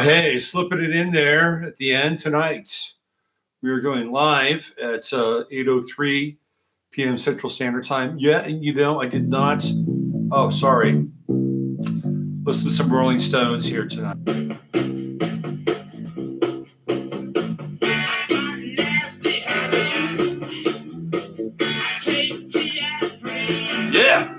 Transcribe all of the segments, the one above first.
hey, slipping it in there at the end tonight. We are going live at 8:03 p.m. Central Standard Time. Yeah, I did not. Oh, sorry. Listen to some Rolling Stones here tonight. Yeah.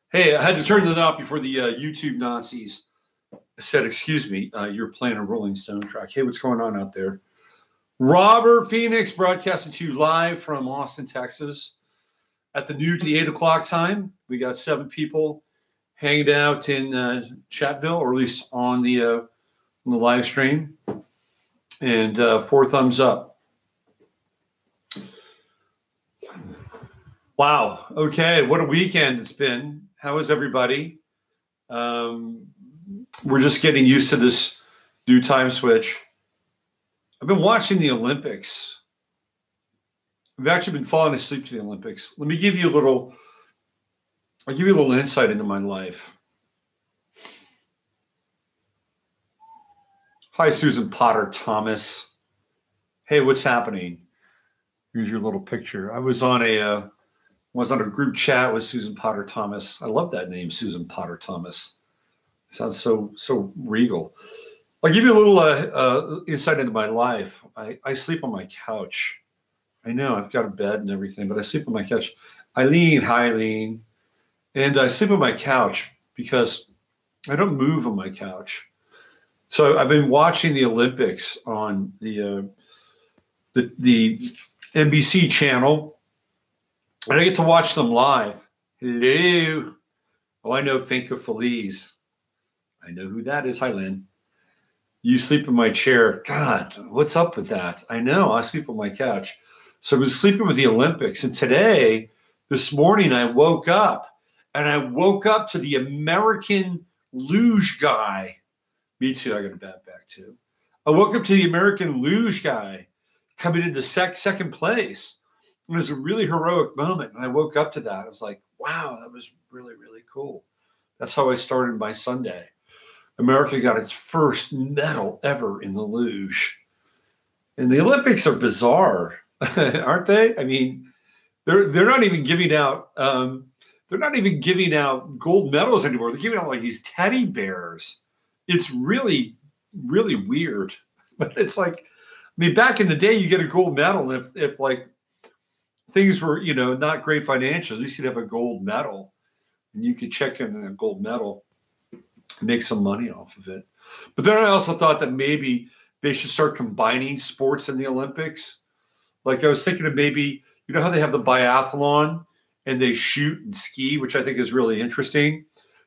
Hey, I had to turn that off before the YouTube Nazis said, excuse me, you're playing a Rolling Stone track. Hey, what's going on out there? Robert Phoenix broadcasting to you live from Austin, Texas at the 8 o'clock time. We got 7 people hanging out in Chatville, or at least on the live stream, and 4 thumbs up. Wow. Okay. What a weekend it's been. How is everybody? We're just getting used to this new time switch. I've been watching the Olympics. I've actually been falling asleep to the Olympics. Let me give you a little insight into my life. Hi, Susan Potter Thomas. Hey, what's happening? Here's your little picture. I was on a group chat with Susan Potter Thomas. I love that name, Susan Potter Thomas. Sounds so regal. I'll give you a little insight into my life. I sleep on my couch. I know I've got a bed and everything, but I sleep on my couch. Hi, Eileen. And I sleep on my couch because I don't move on my couch. So I've been watching the Olympics on the NBC channel, and I get to watch them live. Hello. Oh, I know Finca Feliz. I know who that is. Hi, Lynn. You sleep in my chair. God, what's up with that? I know. I sleep on my couch. So I was sleeping with the Olympics. And this morning, I woke up. And I woke up to the American luge guy. Me too. I got a bad back too. I woke up to the American luge guy coming into second place. It was a really heroic moment. And I woke up to that. I was like, wow, that was really, really cool. That's how I started my Sunday. America got its first medal ever in the luge. And the Olympics are bizarre, aren't they? I mean, they're not even giving out gold medals anymore. They're giving out like these teddy bears. It's really, really weird. But it's like, I mean, back in the day, you get a gold medal, and if like things were, not great financially, at least you'd have a gold medal, and you could check in a gold medal, make some money off of it. But then I also thought that maybe they should start combining sports in the Olympics. Like I was thinking of maybe, how they have the biathlon and they shoot and ski, which I think is really interesting.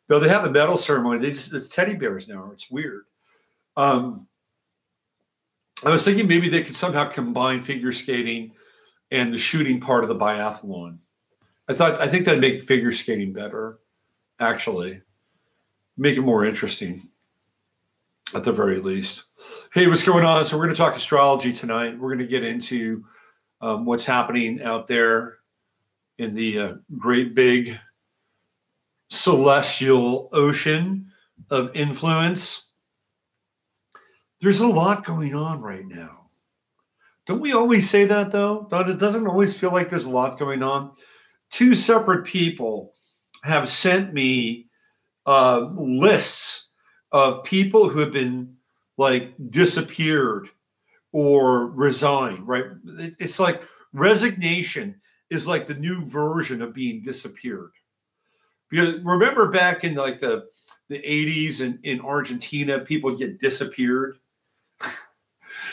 No, they have the medal ceremony. It's teddy bears now. It's weird. I was thinking maybe they could somehow combine figure skating and the shooting part of the biathlon. I think that'd make figure skating better, actually. Make it more interesting, at the very least. Hey, what's going on? So we're going to talk astrology tonight. We're going to get into what's happening out there in the great big celestial ocean of influence. There's a lot going on right now. Don't we always say that, though? It doesn't always feel like there's a lot going on. 2 separate people have sent me lists of people who have been like disappeared or resigned, right? It's like resignation is like the new version of being disappeared. Because remember back in like the 80s in Argentina, people get disappeared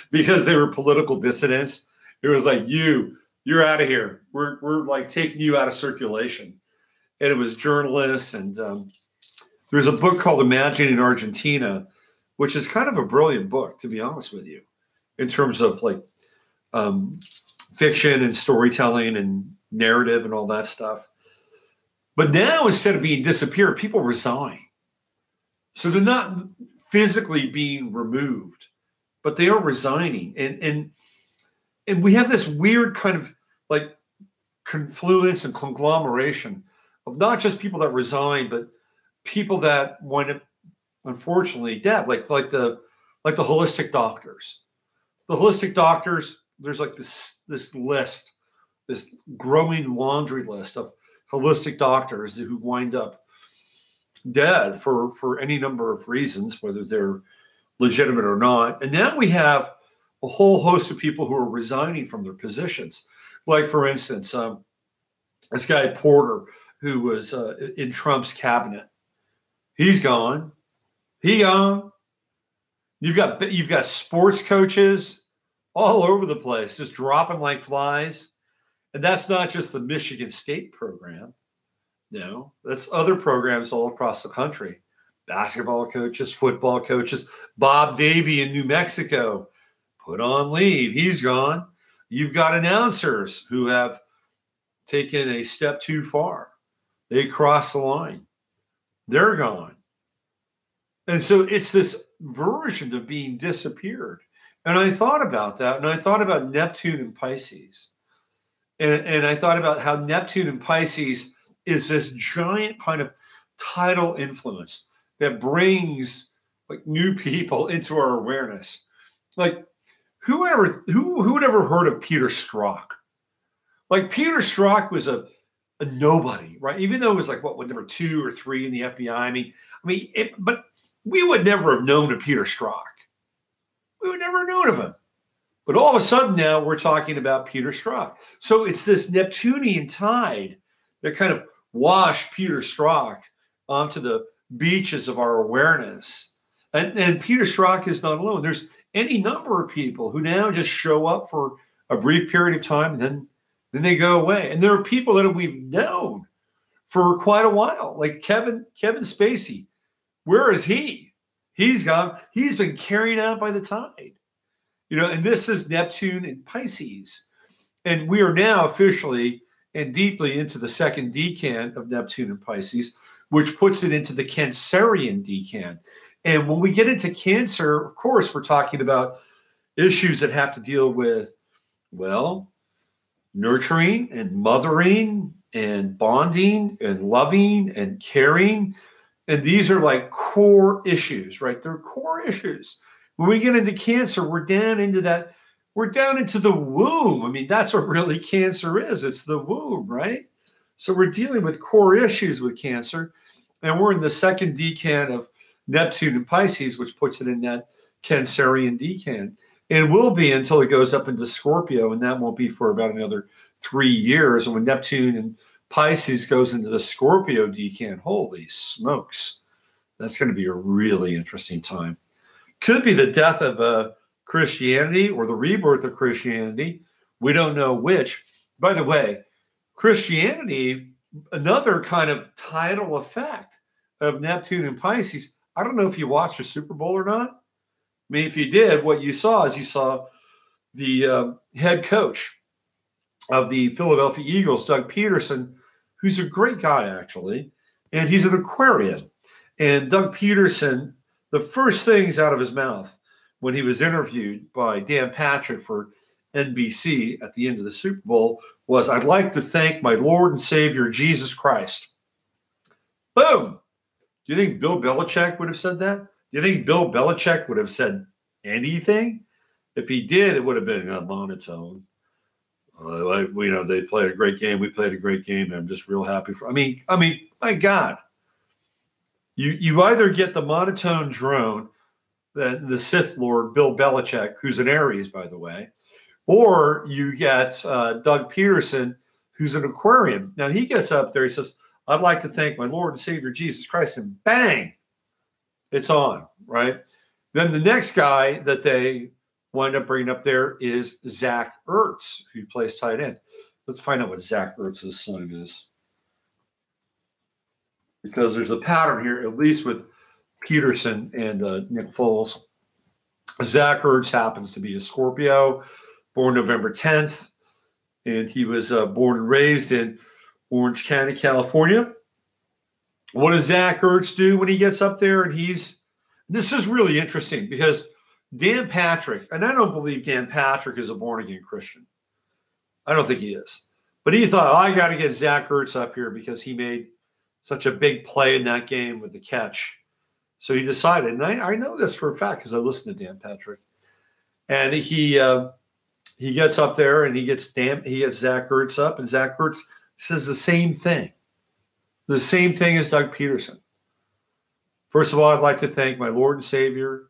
because they were political dissidents. It was like, you're out of here. We're like taking you out of circulation. And it was journalists, and there's a book called Imagining Argentina, which is kind of a brilliant book, to be honest with you, in terms of like fiction and storytelling and narrative and all that stuff. But now, instead of being disappeared, people resign. So they're not physically being removed, but they are resigning. And and we have this weird kind of like confluence and conglomeration of not just people that resign, but people that wind up unfortunately dead, like the holistic doctors. The holistic doctors, there's like this list, this growing laundry list of holistic doctors who wind up dead for any number of reasons, whether they're legitimate or not. And now we have a whole host of people who are resigning from their positions. Like, for instance, this guy Porter, who was in Trump's cabinet, he's gone. He gone. You've got sports coaches all over the place, just dropping like flies. And that's not just the Michigan State program. No, that's other programs all across the country. Basketball coaches, football coaches. Bob Davie in New Mexico put on leave. He's gone. You've got announcers who have taken a step too far. They crossed the line. They're gone. And so it's this version of being disappeared. And I thought about that, and I thought about Neptune and Pisces. And I thought about how Neptune and Pisces is this giant kind of tidal influence that brings like new people into our awareness. Like who would ever heard of Peter Strzok? Like Peter Strzok was a nobody, right? Even though it was like what number 2 or 3 in the FBI. But we would never have known of Peter Strzok. We would never have known of him. But all of a sudden now we're talking about Peter Strzok. So it's this Neptunian tide that kind of washed Peter Strzok onto the beaches of our awareness. And Peter Strzok is not alone. There's any number of people who now just show up for a brief period of time and then they go away. And there are people that we've known for quite a while, like Kevin Spacey. Where is he? He's gone. He's been carried out by the tide. And this is Neptune and Pisces. And we are now officially and deeply into the second decan of Neptune and Pisces, which puts it into the Cancerian decan. And when we get into Cancer, of course, we're talking about issues that have to deal with, well, nurturing and mothering and bonding and loving and caring. And these are like core issues, right? They're core issues. When we get into Cancer, we're down into the womb. That's what really Cancer is. It's the womb, right? So we're dealing with core issues with Cancer. And we're in the second decan of Neptune and Pisces, which puts it in that Cancerian decan. And will be until it goes up into Scorpio, and that won't be for about another 3 years. And when Neptune and Pisces goes into the Scorpio decan, holy smokes, that's going to be a really interesting time. Could be the death of Christianity or the rebirth of Christianity. We don't know which. By the way, Christianity, another kind of tidal effect of Neptune and Pisces. I don't know if you watched the Super Bowl or not. If you did, what you saw is the head coach of the Philadelphia Eagles, Doug Peterson, who's a great guy, actually, and he's an Aquarian. And Doug Peterson, the first things out of his mouth when he was interviewed by Dan Patrick for NBC at the end of the Super Bowl was, "I'd like to thank my Lord and Savior, Jesus Christ." Boom. Do you think Bill Belichick would have said that? Do you think Bill Belichick would have said anything? If he did, it would have been a monotone. They played a great game. We played a great game. And I'm just real happy for. My God. You either get the monotone drone, the Sith Lord Bill Belichick, who's an Aries, by the way, or you get Doug Peterson, who's an Aquarian. Now he gets up there. He says, "I'd like to thank my Lord and Savior Jesus Christ," and bang, it's on, right? Then the next guy that they wind up bringing up there is Zach Ertz, who plays tight end. Let's find out what Zach Ertz's sign is. Because there's a pattern here, at least with Peterson and Nick Foles. Zach Ertz happens to be a Scorpio, born November 10th, and he was born and raised in Orange County, California. What does Zach Ertz do when he gets up there? And this is really interesting because Dan Patrick, and I don't believe Dan Patrick is a born-again Christian. I don't think he is. But he thought, I got to get Zach Ertz up here because he made such a big play in that game with the catch. So he decided, and I know this for a fact because I listened to Dan Patrick. And he gets up there and he gets Zach Ertz up, and Zach Ertz says the same thing. The same thing as Doug Peterson. First of all, I'd like to thank my Lord and Savior.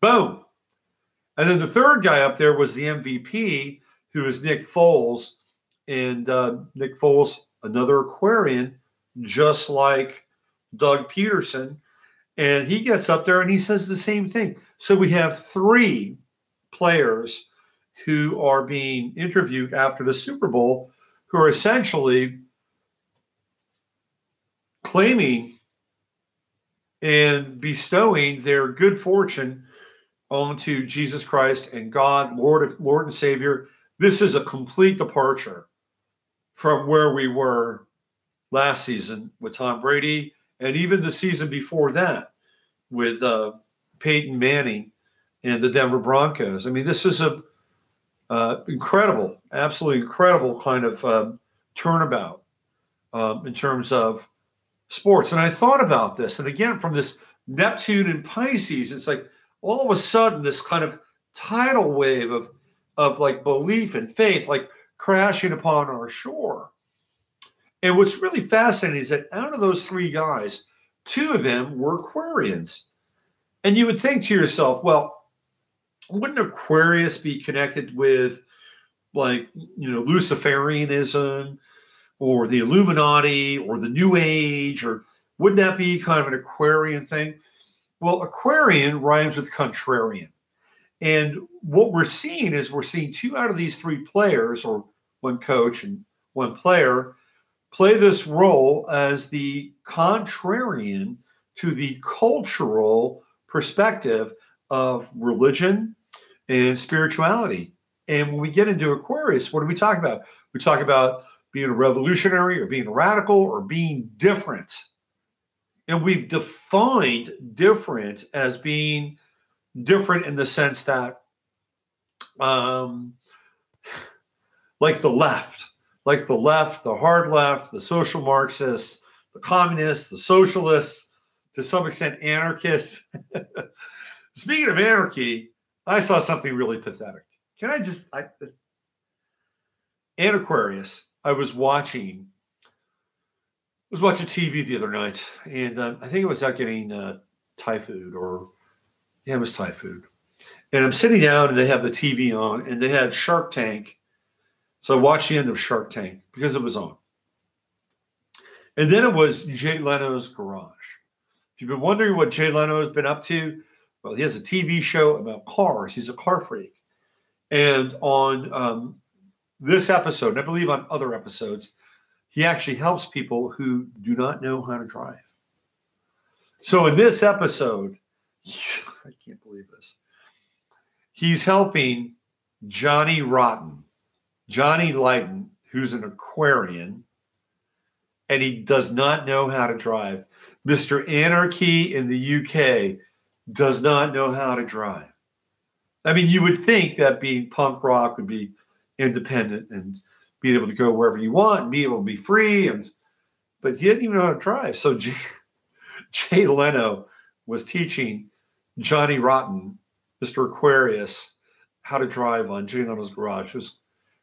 Boom. And then the third guy up there was the MVP, who is Nick Foles. And Nick Foles, another Aquarian, just like Doug Peterson. And he gets up there and he says the same thing. So we have three players who are being interviewed after the Super Bowl who are essentially claiming and bestowing their good fortune onto Jesus Christ and God, Lord and Savior. This is a complete departure from where we were last season with Tom Brady, and even the season before that with Peyton Manning and the Denver Broncos. I mean, this is a incredible, absolutely incredible kind of turnabout in terms of sports. And I thought about this, and again, from this Neptune and Pisces, it's like all of a sudden this kind of tidal wave of like belief and faith, like crashing upon our shore. And what's really fascinating is that out of those three guys, two of them were Aquarians. And you would think to yourself, well, wouldn't Aquarius be connected with, like, Luciferianism or the Illuminati or the New Age, or wouldn't that be kind of an Aquarian thing? Well, Aquarian rhymes with contrarian. And what we're seeing is two out of these three players, or one coach and one player, play this role as the contrarian to the cultural perspective of religion and spirituality. And when we get into Aquarius, what do we talk about? We talk about being a revolutionary or being a radical or being different. And we've defined different as being different in the sense that, like the left, the hard left, the social Marxists, the communists, the socialists, to some extent anarchists. Speaking of anarchy, I saw something really pathetic. And Aquarius, I was watching TV the other night, and I think it was out getting Thai food, it was Thai food. And I'm sitting down, and they have the TV on, and they had Shark Tank. So I watched the end of Shark Tank because it was on. And then it was Jay Leno's Garage. If you've been wondering what Jay Leno has been up to, well, he has a TV show about cars. He's a car freak. And on this episode, and I believe on other episodes, he actually helps people who do not know how to drive. So in this episode, I can't believe this. He's helping Johnny Lighton, who's an Aquarian, and he does not know how to drive. Mr. Anarchy in the UK does not know how to drive. I mean, you would think that being punk rock would be independent and being able to go wherever you want and be able to be free, but he didn't even know how to drive. So Jay Leno was teaching Johnny Rotten, Mr. Aquarius, how to drive on Jay Leno's Garage. It was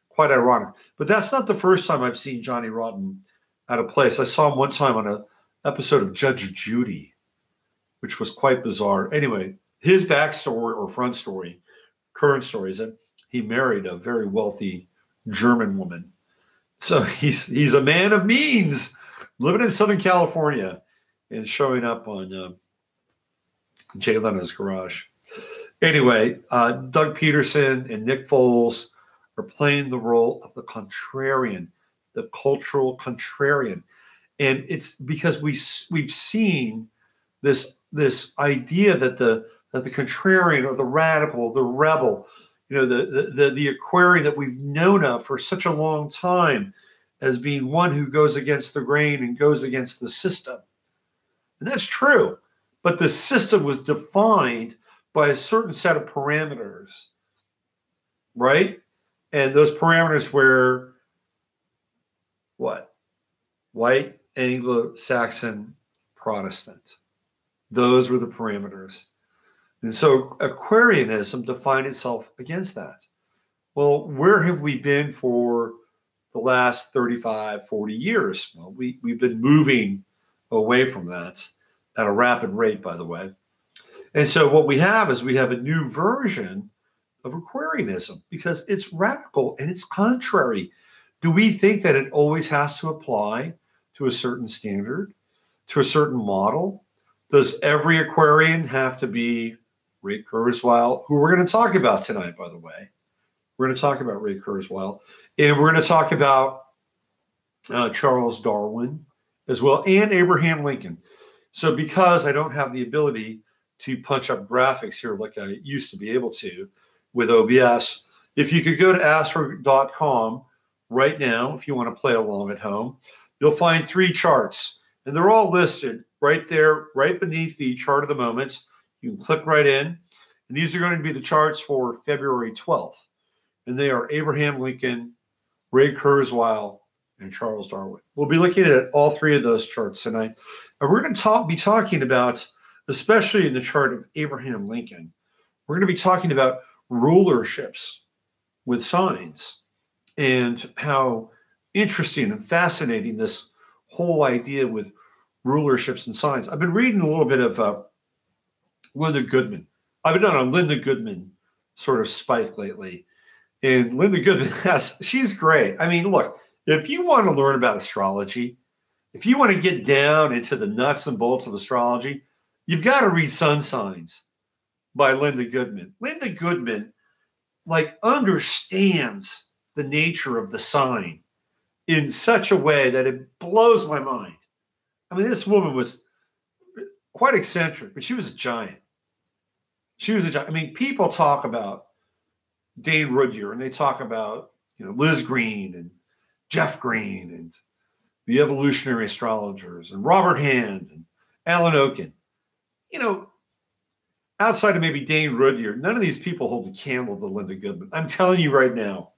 quite ironic. But that's not the first time I've seen Johnny Rotten out of place. I saw him one time on an episode of Judge Judy, which was quite bizarre. Anyway, his backstory or front story, current story, is that he married a very wealthy German woman. So he's a man of means, living in Southern California and showing up on Jay Leno's Garage. Anyway, Doug Peterson and Nick Foles are playing the role of the contrarian, the cultural contrarian. And it's because we've seen this idea that the contrarian or the radical, the rebel, the Aquarian that we've known of for such a long time as being one who goes against the grain and goes against the system. And that's true. But the system was defined by a certain set of parameters, right? And those parameters were what? White, Anglo-Saxon, Protestant. Those were the parameters. And so Aquarianism defined itself against that. Well, where have we been for the last 35, 40 years? Well, we've been moving away from that at a rapid rate, by the way. And so what we have is we have a new version of Aquarianism because it's radical and it's contrary. Do we think that it always has to apply to a certain standard, to a certain model? Does every Aquarian have to be Ray Kurzweil, who we're going to talk about tonight, by the way? We're going to talk about Ray Kurzweil, and we're going to talk about Charles Darwin as well, and Abraham Lincoln. So because I don't have the ability to punch up graphics here like I used to be able to with OBS, if you could go to astro.com right now, if you want to play along at home, you'll find 3 charts, and they're all listed right there, right beneath the chart of the moment. You can click right in, and these are going to be the charts for February 12th, and they are Abraham Lincoln, Ray Kurzweil, and Charles Darwin. We'll be looking at all 3 of those charts tonight, and we're going to be talking about, especially in the chart of Abraham Lincoln, we're going to be talking about rulerships with signs and how interesting and fascinating this whole idea with rulerships and signs. I've been reading a little bit of Linda Goodman. I've been on a Linda Goodman sort of spike lately. And Linda Goodman she's great. I mean, look, if you want to learn about astrology, if you want to get down into the nuts and bolts of astrology, you've got to read Sun Signs by Linda Goodman. Linda Goodman, like, understands the nature of the sign in such a way that it blows my mind. I mean, this woman was quite eccentric, but she was a giant. She was a giant. I mean, people talk about Dane Rudyard, and they talk about, Liz Green and Jeff Green and the evolutionary astrologers and Robert Hand and Alan Oken. Outside of maybe Dane Rudyard, none of these people hold a candle to Linda Goodman. I'm telling you right now,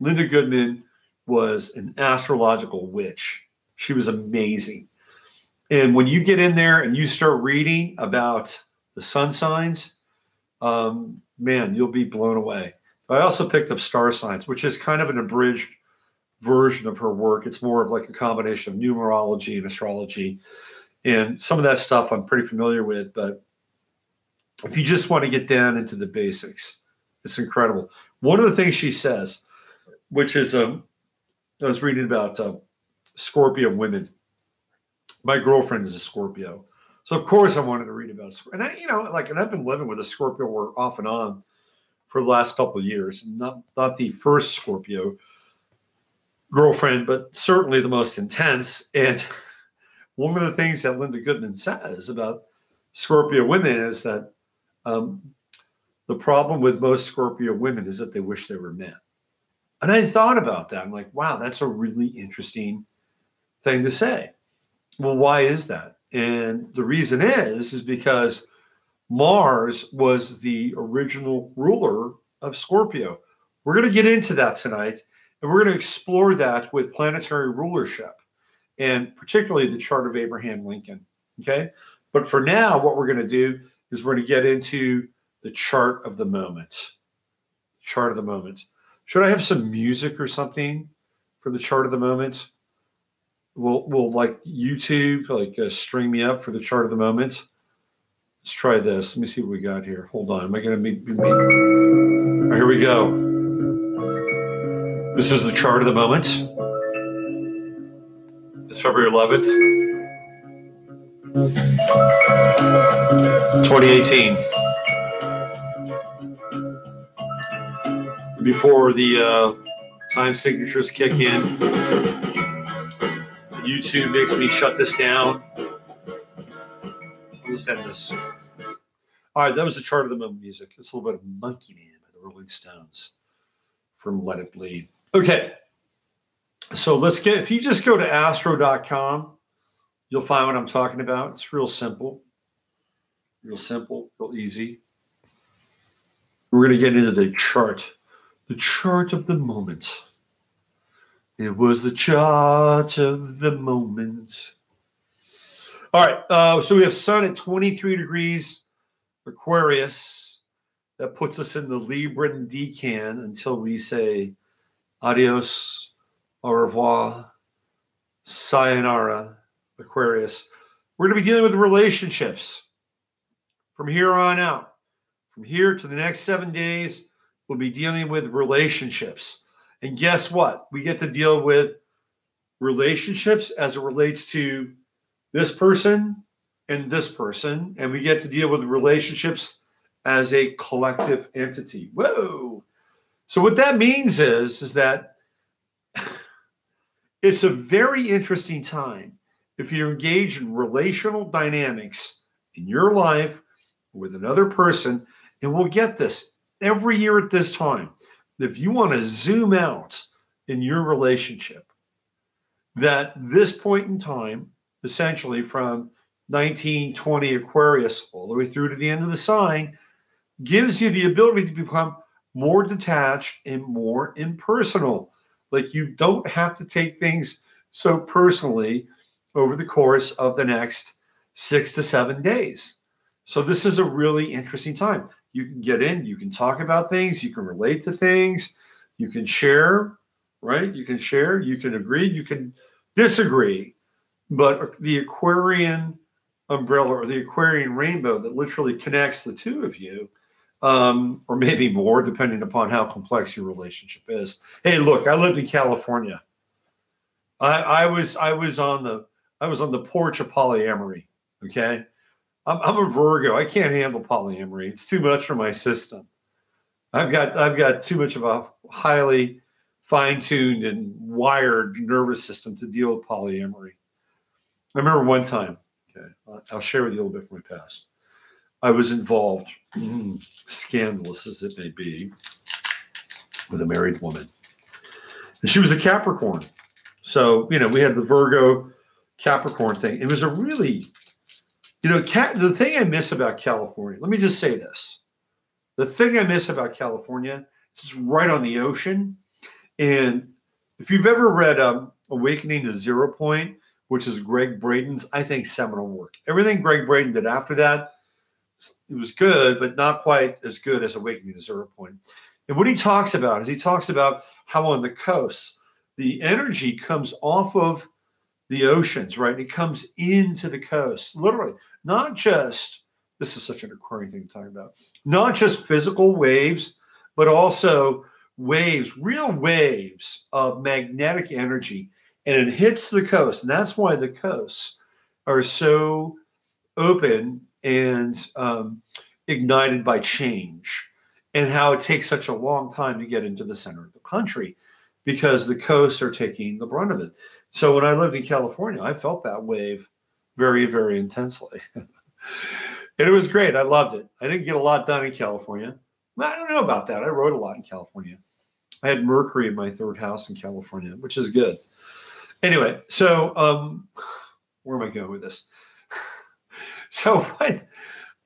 Linda Goodman was an astrological witch. She was amazing. And when you get in there and you start reading about the sun signs, man, you'll be blown away. I also picked up Star Signs, which is kind of an abridged version of her work. It's more of like a combination of numerology and astrology. And some of that stuff I'm pretty familiar with. But if you just want to get down into the basics, it's incredible. One of the things she says, which is, I was reading about Scorpio women. My girlfriend is a Scorpio. So, of course, I wanted to read about Scorpio. And I've been living with a Scorpio off and on for the last couple of years. Not the first Scorpio girlfriend, but certainly the most intense. And one of the things that Linda Goodman says about Scorpio women is that the problem with most Scorpio women is that they wish they were men. And I thought about that. I'm like, wow, that's a really interesting thing to say. Well, why is that? And the reason is because Mars was the original ruler of Scorpio. We're going to get into that tonight, and we're going to explore that with planetary rulership, and particularly the chart of Abraham Lincoln. Okay? But for now, what we're going to do is we're going to get into the chart of the moment. Chart of the moment. Should I have some music or something for the chart of the moment? Will like YouTube string me up for the chart of the moment? Let's try this. Let me see what we got here. Hold on. Am I going to be? All right, here we go. This is the chart of the moment. It's February 11th, 2018. Before the time signatures kick in, YouTube makes me shut this down. Let's end this. All right, that was the chart of the moment music. It's a little bit of Monkey Man by the Rolling Stones from Let It Bleed. Okay, so if you just go to astro.com, you'll find what I'm talking about. It's real simple, real easy. We're going to get into the chart of the moment. It was the chart of the moment. All right, so we have Sun at 23 degrees Aquarius. That puts us in the Libran decan until we say adios, au revoir, sayonara, Aquarius. We're going to be dealing with relationships from here on out. From here to the next 7 days, we'll be dealing with relationships. And guess what? We get to deal with relationships as it relates to this person and this person. And we get to deal with relationships as a collective entity. Whoa. So what that means is that it's a very interesting time if you're engaged in relational dynamics in your life with another person. And we'll get this every year at this time. If you want to zoom out in your relationship, that this point in time, essentially from 1920 Aquarius all the way through to the end of the sign, gives you the ability to become more detached and more impersonal. Like you don't have to take things so personally over the course of the next 6 to 7 days. So this is a really interesting time. You can get in, you can talk about things, you can relate to things, you can share, right? You can share, you can agree, you can disagree. But the Aquarian umbrella or the Aquarian rainbow that literally connects the two of you, or maybe more, depending upon how complex your relationship is. Hey, look, I lived in California. I was on the porch of polyamory. Okay. I'm a Virgo. I can't handle polyamory. It's too much for my system. I've got too much of a highly fine-tuned and wired nervous system to deal with polyamory. I remember one time, okay, I'll share with you a little bit from my past. I was involved, scandalous as it may be, with a married woman. And she was a Capricorn. So, we had the Virgo Capricorn thing. It was a really... the thing I miss about California, let me just say this. The thing I miss about California is it's right on the ocean. And if you've ever read Awakening to Zero Point, which is Greg Braden's, I think, seminal work. Everything Greg Braden did after that, it was good, but not quite as good as Awakening to Zero Point. And what he talks about is he talks about how on the coast, the energy comes off of the oceans, right? It comes into the coast, literally. Not just, this is such an Aquarian thing to talk about, not just physical waves, but also waves, real waves of magnetic energy. And it hits the coast. And that's why the coasts are so open and ignited by change, and how it takes such a long time to get into the center of the country because the coasts are taking the brunt of it. So when I lived in California, I felt that wave very, very intensely. And it was great. I loved it. I didn't get a lot done in California. I don't know about that. I wrote a lot in California. I had Mercury in my third house in California, which is good. Anyway, so where am I going with this? So I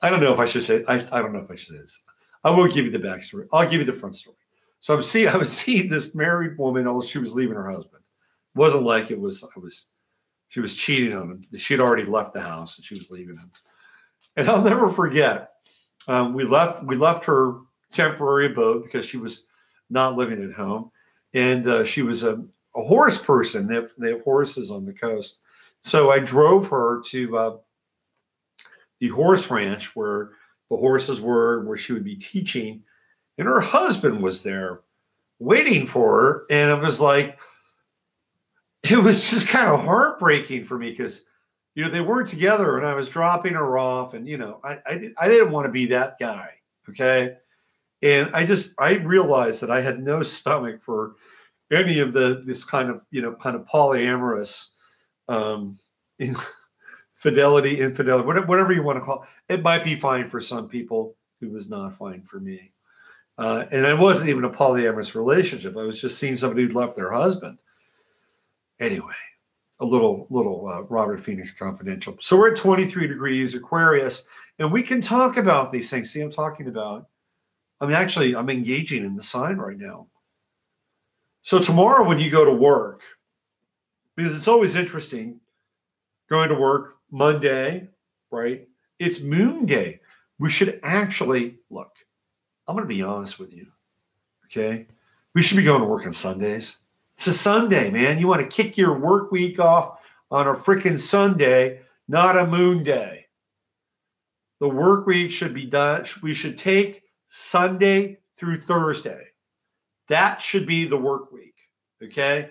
don't know if I should say, I don't know if I should say this. I won't give you the backstory. I'll give you the front story. So I was seeing this married woman, although she was leaving her husband. It wasn't like she was cheating on him. She'd already left the house and she was leaving him. And I'll never forget, we left her temporary abode because she was not living at home. And she was a horse person. They have horses on the coast. So I drove her to the horse ranch where the horses were, where she would be teaching. And her husband was there waiting for her. And it was like, it was just kind of heartbreaking for me because, they weren't together and I was dropping her off. And, I didn't want to be that guy. Okay. And I realized that I had no stomach for any of this kind of polyamorous fidelity, infidelity, whatever you want to call it. It might be fine for some people. It was not fine for me. And it wasn't even a polyamorous relationship. I was just seeing somebody who'd left their husband. Anyway, a little Robert Phoenix Confidential. So we're at 23 degrees Aquarius, and we can talk about these things. See, I'm talking about I mean, actually, I'm engaging in the sign right now. So tomorrow when you go to work, because it's always interesting going to work Monday, right? It's Moon Day. We should actually, look, I'm going to be honest with you, okay? We should be going to work on Sundays. It's a Sunday, man. You want to kick your work week off on a freaking Sunday, not a Moon Day. The work week should be done. We should take Sunday through Thursday. That should be the work week, okay?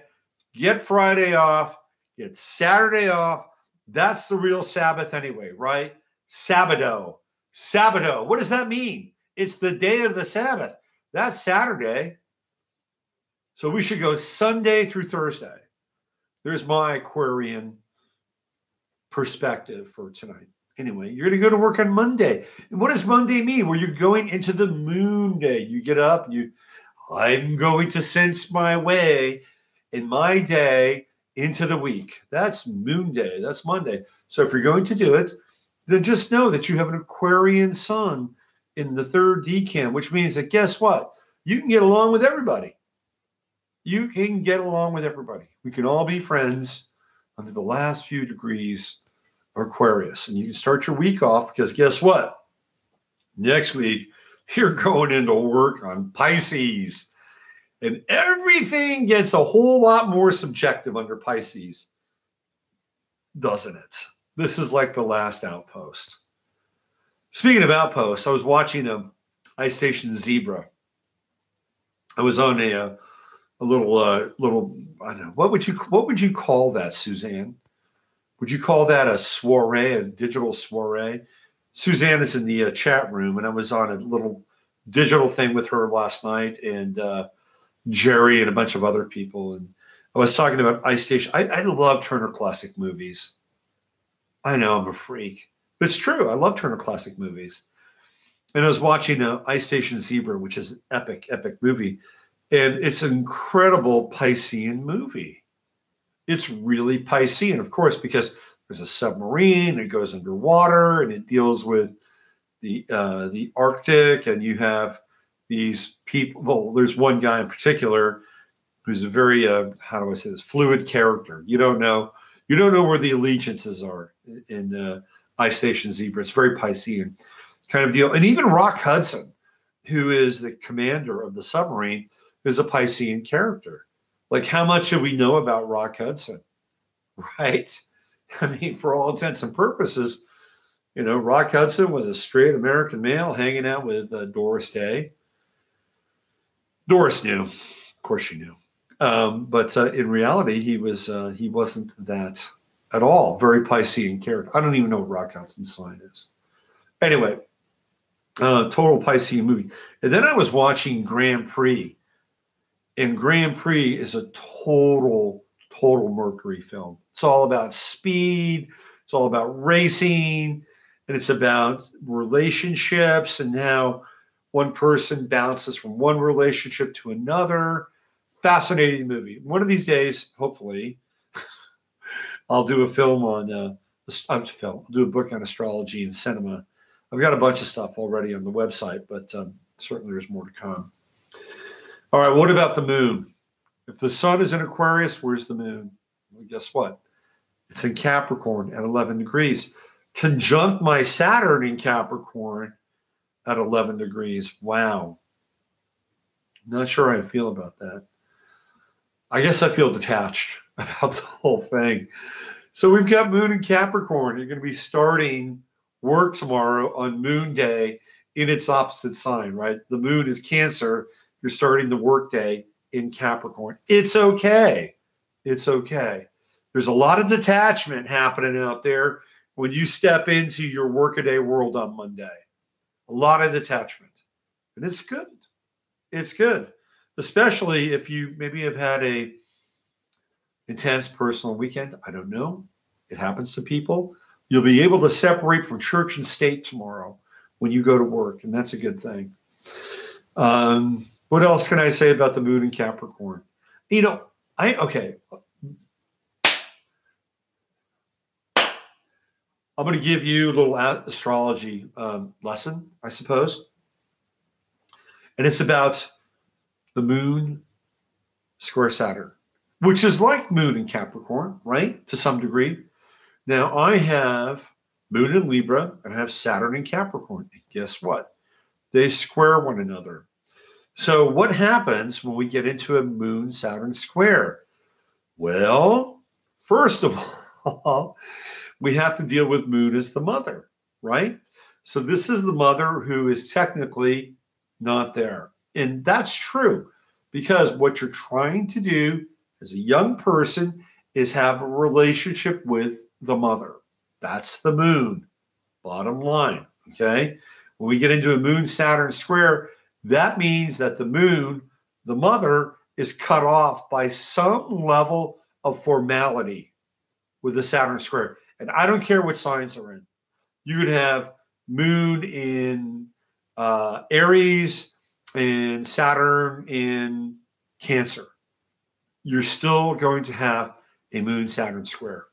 Get Friday off, get Saturday off. That's the real Sabbath anyway, right? Sabado. Sabado. What does that mean? It's the day of the Sabbath. That's Saturday. So we should go Sunday through Thursday. There's my Aquarian perspective for tonight. Anyway, you're going to go to work on Monday. And what does Monday mean? Well, you're going into the Moon Day. You get up, I'm going to sense my way in my day into the week. That's Moon Day. That's Monday. So if you're going to do it, then just know that you have an Aquarian sun in the third decan, which means that guess what? You can get along with everybody. You can get along with everybody. We can all be friends under the last few degrees of Aquarius. And you can start your week off because guess what? Next week, you're going into work on Pisces. And everything gets a whole lot more subjective under Pisces, doesn't it? This is like the last outpost. Speaking of outposts, I was watching Ice Station Zebra. I was on a little I don't know, what would you call that, Suzanne? Would you call that a soiree, a digital soiree? Suzanne is in the chat room, and I was on a little digital thing with her last night, and Jerry and a bunch of other people. And I was talking about Ice Station. I love Turner Classic Movies. I know I'm a freak, but it's true. I love Turner Classic Movies. And I was watching Ice Station Zebra, which is an epic movie. And it's an incredible Piscean movie. It's really Piscean, of course, because there's a submarine, it goes underwater, and it deals with the Arctic, and you have these people. Well, there's one guy in particular who's a very, how do I say this, fluid character. You don't know where the allegiances are in Ice Station Zebra. It's very Piscean kind of deal. And even Rock Hudson, who is the commander of the submarine, is a Piscean character. Like, how much do we know about Rock Hudson? Right? I mean, for all intents and purposes, Rock Hudson was a straight American male hanging out with Doris Day. Doris knew. Of course she knew. But in reality, he wasn't that at all. Very Piscean character. I don't even know what Rock Hudson's sign is. Anyway, total Piscean movie. And then I was watching Grand Prix. And Grand Prix is a total Mercury film. It's all about speed. It's all about racing. And it's about relationships and how one person bounces from one relationship to another. Fascinating movie. One of these days, hopefully, I'll do a film on I'll do a book on astrology and cinema. I've got a bunch of stuff already on the website, but certainly there's more to come. All right, what about the moon? If the sun is in Aquarius, where's the moon? Well, guess what? It's in Capricorn at 11 degrees. Conjunct my Saturn in Capricorn at 11 degrees. Wow. Not sure how I feel about that. I guess I feel detached about the whole thing. So we've got moon in Capricorn. You're going to be starting work tomorrow on Moon Day in its opposite sign, right? The moon is Cancer. You're starting the work day in Capricorn. It's okay. It's okay. There's a lot of detachment happening out there when you step into your workaday world on Monday. A lot of detachment. And it's good. It's good. Especially if you maybe have had a intense personal weekend. I don't know. It happens to people. You'll be able to separate from church and state tomorrow when you go to work, and that's a good thing. What else can I say about the moon in Capricorn? Okay. I'm going to give you a little astrology lesson, I suppose. And it's about the moon square Saturn, which is like moon in Capricorn, right? To some degree. Now, I have moon in Libra and I have Saturn in Capricorn. And guess what? They square one another. So what happens when we get into a moon Saturn square? Well, first of all, we have to deal with moon as the mother, right? So this is the mother who is technically not there. And that's true because what you're trying to do as a young person is have a relationship with the mother. That's the moon, bottom line, okay? When we get into a moon Saturn square, that means that the moon, the mother, is cut off by some level of formality with the Saturn square. And I don't care what signs are in. You could have moon in Aries and Saturn in Cancer. You're still going to have a moon Saturn square.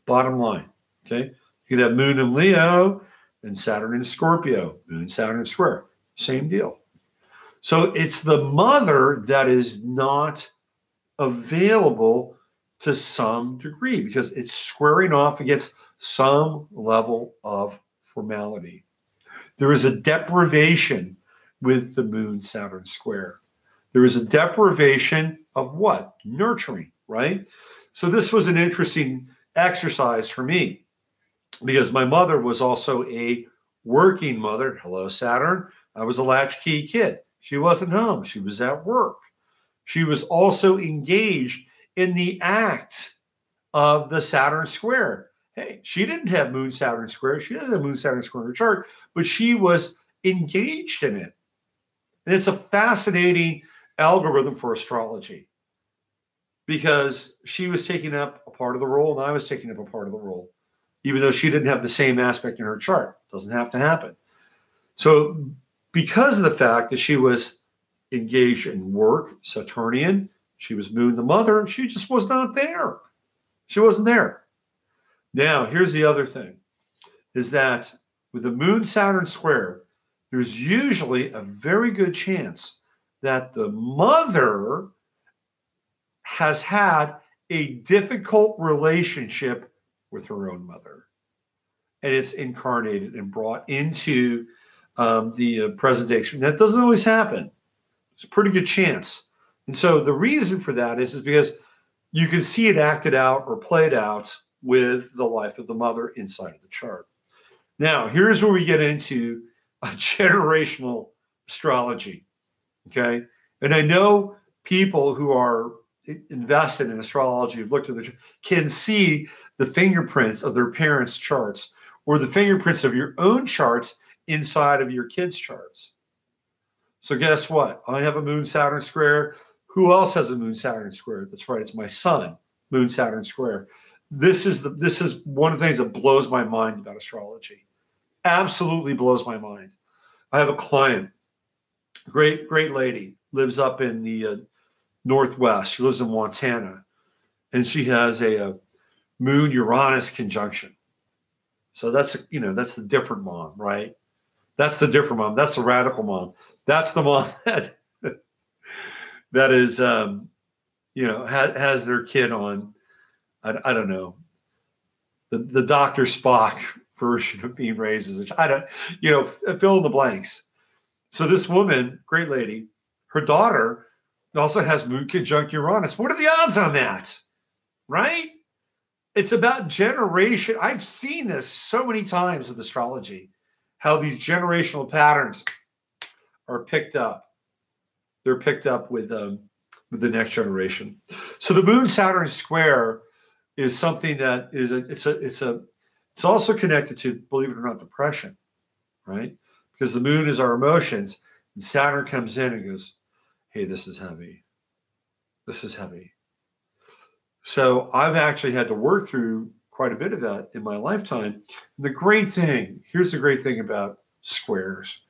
Bottom line, okay? You could have moon in Leo and Saturn in Scorpio, moon Saturn square. Same deal. So it's the mother that is not available to some degree because it's squaring off against some level of formality. There is a deprivation with the moon Saturn square. There is a deprivation of what? Nurturing, right? So this was an interesting exercise for me because my mother was also a working mother. Hello, Saturn. I was a latchkey kid. She wasn't home. She was at work. She was also engaged in the act of the Saturn square. Hey, she didn't have moon Saturn square. She doesn't have moon Saturn square in her chart, but she was engaged in it. And it's a fascinating algorithm for astrology because she was taking up a part of the role and I was taking up a part of the role, even though she didn't have the same aspect in her chart. Doesn't have to happen. So because of the fact that she was engaged in work, Saturnian, she was moon the mother, she just was not there. She wasn't there. Now, here's the other thing, is that with the moon Saturn square, there's usually a very good chance that the mother has had a difficult relationship with her own mother. And it's incarnated and brought into the present day experience. That doesn't always happen. It's a pretty good chance. And so the reason for that is because you can see it acted out or played out with the life of the mother inside of the chart. Now, here's where we get into a generational astrology, okay? And I know people who are invested in astrology, who've looked at the can see the fingerprints of their parents' charts or the fingerprints of your own charts inside of your kids' charts. So guess what? I have a moon Saturn square. Who else has a moon Saturn square? That's right. It's my son, moon Saturn square. This is one of the things that blows my mind about astrology. Absolutely blows my mind. I have a client, great lady, lives up in the Northwest. She lives in Montana, and she has a moon Uranus conjunction. So that's the different mom, right? That's the different mom. That's the radical mom. That's the mom that is, has their kid on, I don't know, the Dr. Spock version of being raised as a child. Fill in the blanks. So this woman, great lady, her daughter also has moon conjunct Uranus. What are the odds on that? Right? It's about generation. I've seen this so many times with astrology, how these generational patterns are picked up. They're picked up with the next generation. So the moon Saturn square is something that is it's also connected to, believe it or not, depression, right? Because the moon is our emotions, and Saturn comes in and goes, hey, this is heavy. This is heavy. So I've actually had to work through quite a bit of that in my lifetime. And here's the great thing about squares,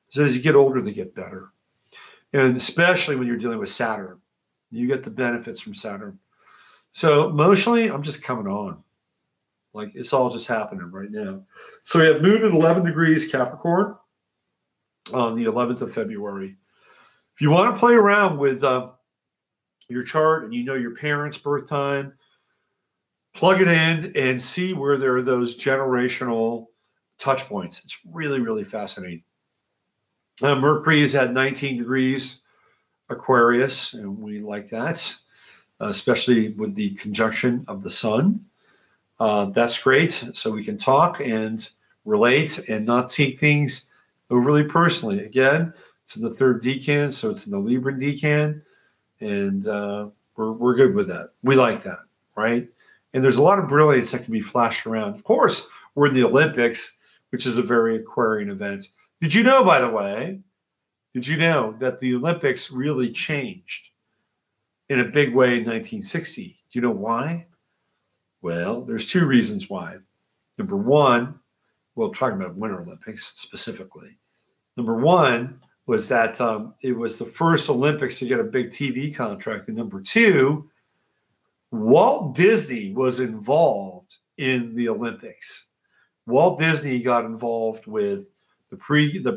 is that as you get older, they get better. And especially when you're dealing with Saturn, you get the benefits from Saturn. So emotionally, I'm just coming on. Like it's all just happening right now. So we have moon at 11 degrees Capricorn on the 11th of February. If you want to play around with your chart and you know your parents' birth time, plug it in and see where there are those generational touch points. It's really, really fascinating. Mercury is at 19 degrees Aquarius, and we like that, especially with the conjunction of the sun. That's great. So we can talk and relate and not take things overly personally. Again, it's in the third decan, so it's in the Libran decan, and we're good with that. We like that, right? And there's a lot of brilliance that can be flashed around. Of course, we're in the Olympics, which is a very Aquarian event. Did you know, by the way, that the Olympics really changed in a big way in 1960? Do you know why? Well, there's two reasons why. Number one, well, talking about Winter Olympics specifically. Number one was that it was the first Olympics to get a big TV contract. And number two, Walt Disney was involved in the Olympics. Walt Disney got involved with the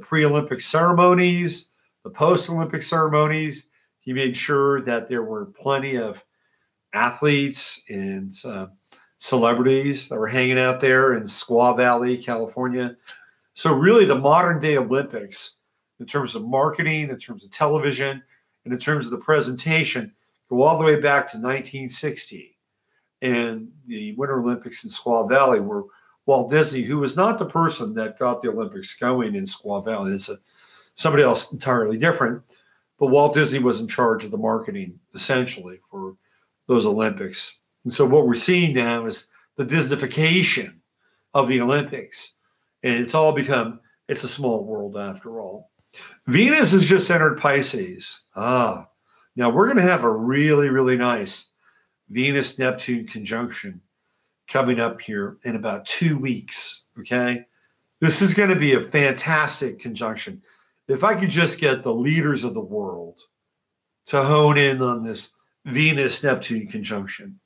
pre-Olympic ceremonies, the post-Olympic ceremonies. He made sure that there were plenty of athletes and celebrities that were hanging out there in Squaw Valley, California. So really the modern day Olympics, in terms of marketing, in terms of television, and in terms of the presentation, go all the way back to 1960. And the Winter Olympics in Squaw Valley were Walt Disney, who was not the person that got the Olympics going in Squaw Valley. It's somebody else entirely different. But Walt Disney was in charge of the marketing, essentially, for those Olympics. And so what we're seeing now is the Disneyfication of the Olympics. And it's all become, it's a small world after all. Venus has just entered Pisces. Now we're going to have a really, really nice Venus-Neptune conjunction coming up here in about 2 weeks, okay? This is going to be a fantastic conjunction. If I could just get the leaders of the world to hone in on this Venus-Neptune conjunction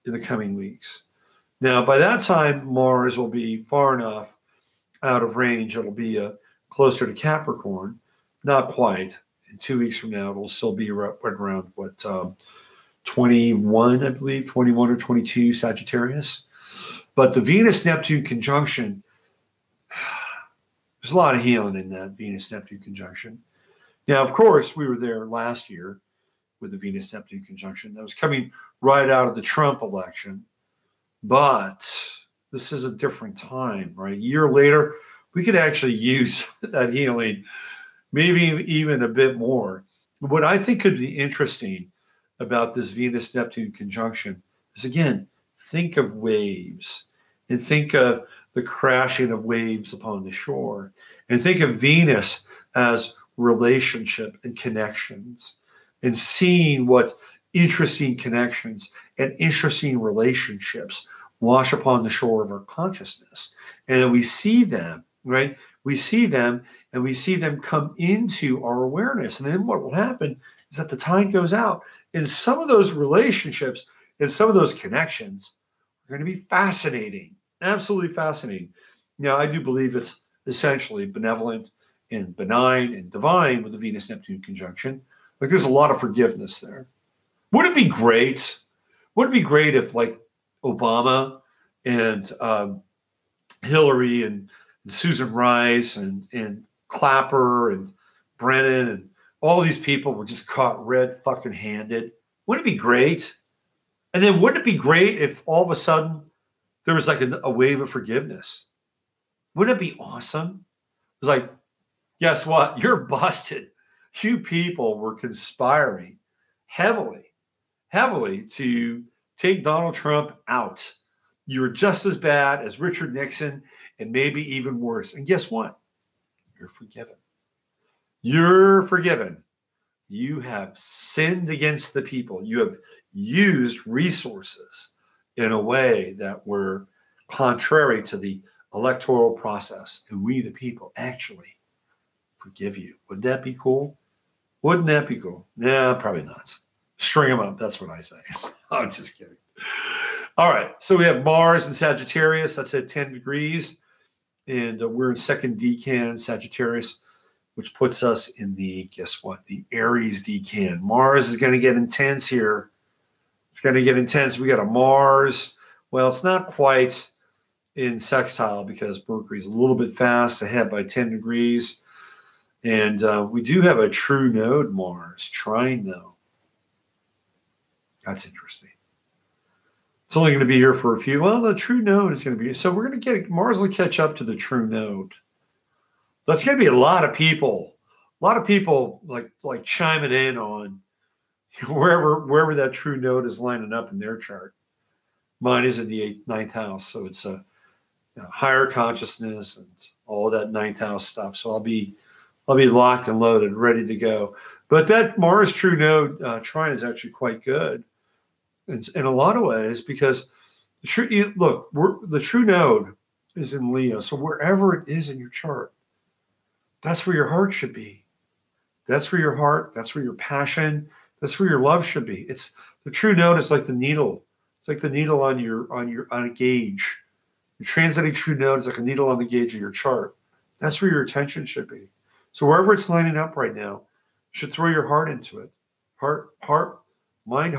in the coming weeks. Now, by that time, Mars will be far enough out of range. It'll be closer to Capricorn. Not quite. In 2 weeks from now, it'll still be around what, 21, I believe, 21 or 22 Sagittarius. But the Venus-Neptune conjunction, there's a lot of healing in that Venus-Neptune conjunction. Now, of course, we were there last year with the Venus-Neptune conjunction. That was coming right out of the Trump election. But this is a different time, right? A year later, we could actually use that healing, maybe even a bit more. What I think could be interesting about this Venus-Neptune conjunction is, again, think of waves and think of the crashing of waves upon the shore, and think of Venus as relationship and connections, and seeing what interesting connections and interesting relationships wash upon the shore of our consciousness. And we see them, right? We see them, and we see them come into our awareness. And then what will happen is that the tide goes out, and some of those relationships and some of those connections are going to be fascinating, absolutely fascinating. Now, I do believe it's essentially benevolent and benign and divine with the Venus-Neptune conjunction. Like, there's a lot of forgiveness there. Would it be great? Would it be great if, like, Obama and Hillary and Susan Rice and Clapper and Brennan and all these people were just caught red fucking handed? Wouldn't it be great? And then wouldn't it be great if all of a sudden there was like a wave of forgiveness? Wouldn't it be awesome? It was like, guess what? You're busted. You people were conspiring heavily to take Donald Trump out. You were just as bad as Richard Nixon and maybe even worse. And guess what? You're forgiven. You're forgiven. You have sinned against the people. You have used resources in a way that were contrary to the electoral process. And we, the people, actually forgive you. Wouldn't that be cool? Wouldn't that be cool? Nah, probably not. String them up. That's what I say. I'm just kidding. All right. So we have Mars in Sagittarius. That's at 10 degrees. And we're in second decan Sagittarius. which puts us in the, guess what, the Aries decan. Mars is going to get intense here. It's going to get intense. We got a Mars. Well, it's not quite in sextile because Mercury's a little bit fast ahead by 10 degrees. And we do have a true node Mars trine, though. That's interesting. It's only going to be here for a few. Well, the true node is going to be. So we're going to get Mars will catch up to the true node. That's going to be a lot of people. A lot of people like chiming in on wherever that true node is lining up in their chart. Mine is in the ninth house, so it's a higher consciousness and all of that ninth house stuff. So I'll be locked and loaded, ready to go. But that Mars true node trine is actually quite good in a lot of ways because the true node is in Leo. So wherever it is in your chart, that's where your heart should be. That's where your heart, that's where your passion, that's where your love should be. It's the true node is like the needle. It's like the needle on a gauge. Your transiting true node is like a needle on the gauge of your chart. That's where your attention should be. So wherever it's lining up right now, you should throw your heart into it. Mind,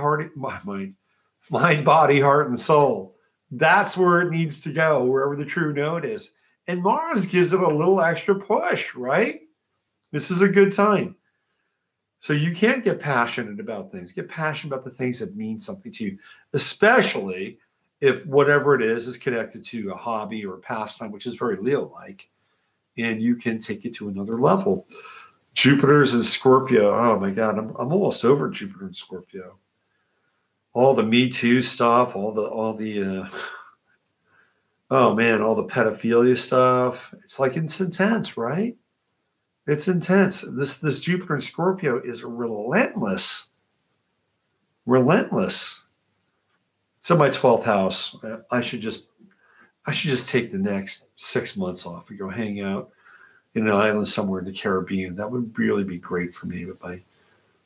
body, heart, and soul. That's where it needs to go, wherever the true node is. And Mars gives it a little extra push, right? This is a good time. So you can't get passionate about things. Get passionate about the things that mean something to you, especially if whatever it is connected to a hobby or a pastime, which is very Leo-like, and you can take it to another level. Jupiter's in Scorpio. Oh my God, I'm almost over Jupiter and Scorpio. All the Me Too stuff, all the oh man, all the pedophilia stuff. It's like it's intense, right? It's intense. This Jupiter in Scorpio is relentless. Relentless. So my 12th house, I should just take the next 6 months off and go hang out in an island somewhere in the Caribbean. That would really be great for me with my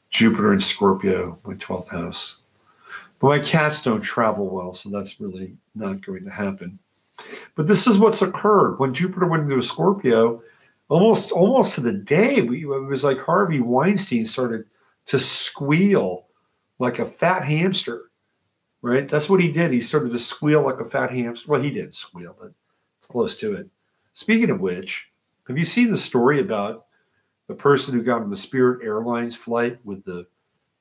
Jupiter in Scorpio, my 12th house. But my cats don't travel well, so that's really not going to happen. But this is what's occurred. When Jupiter went into a Scorpio, almost to the day, it was like Harvey Weinstein started to squeal like a fat hamster, right? That's what he did. He started to squeal like a fat hamster. Well, he didn't squeal, but it's close to it. Speaking of which, have you seen the story about the person who got on the Spirit Airlines flight with the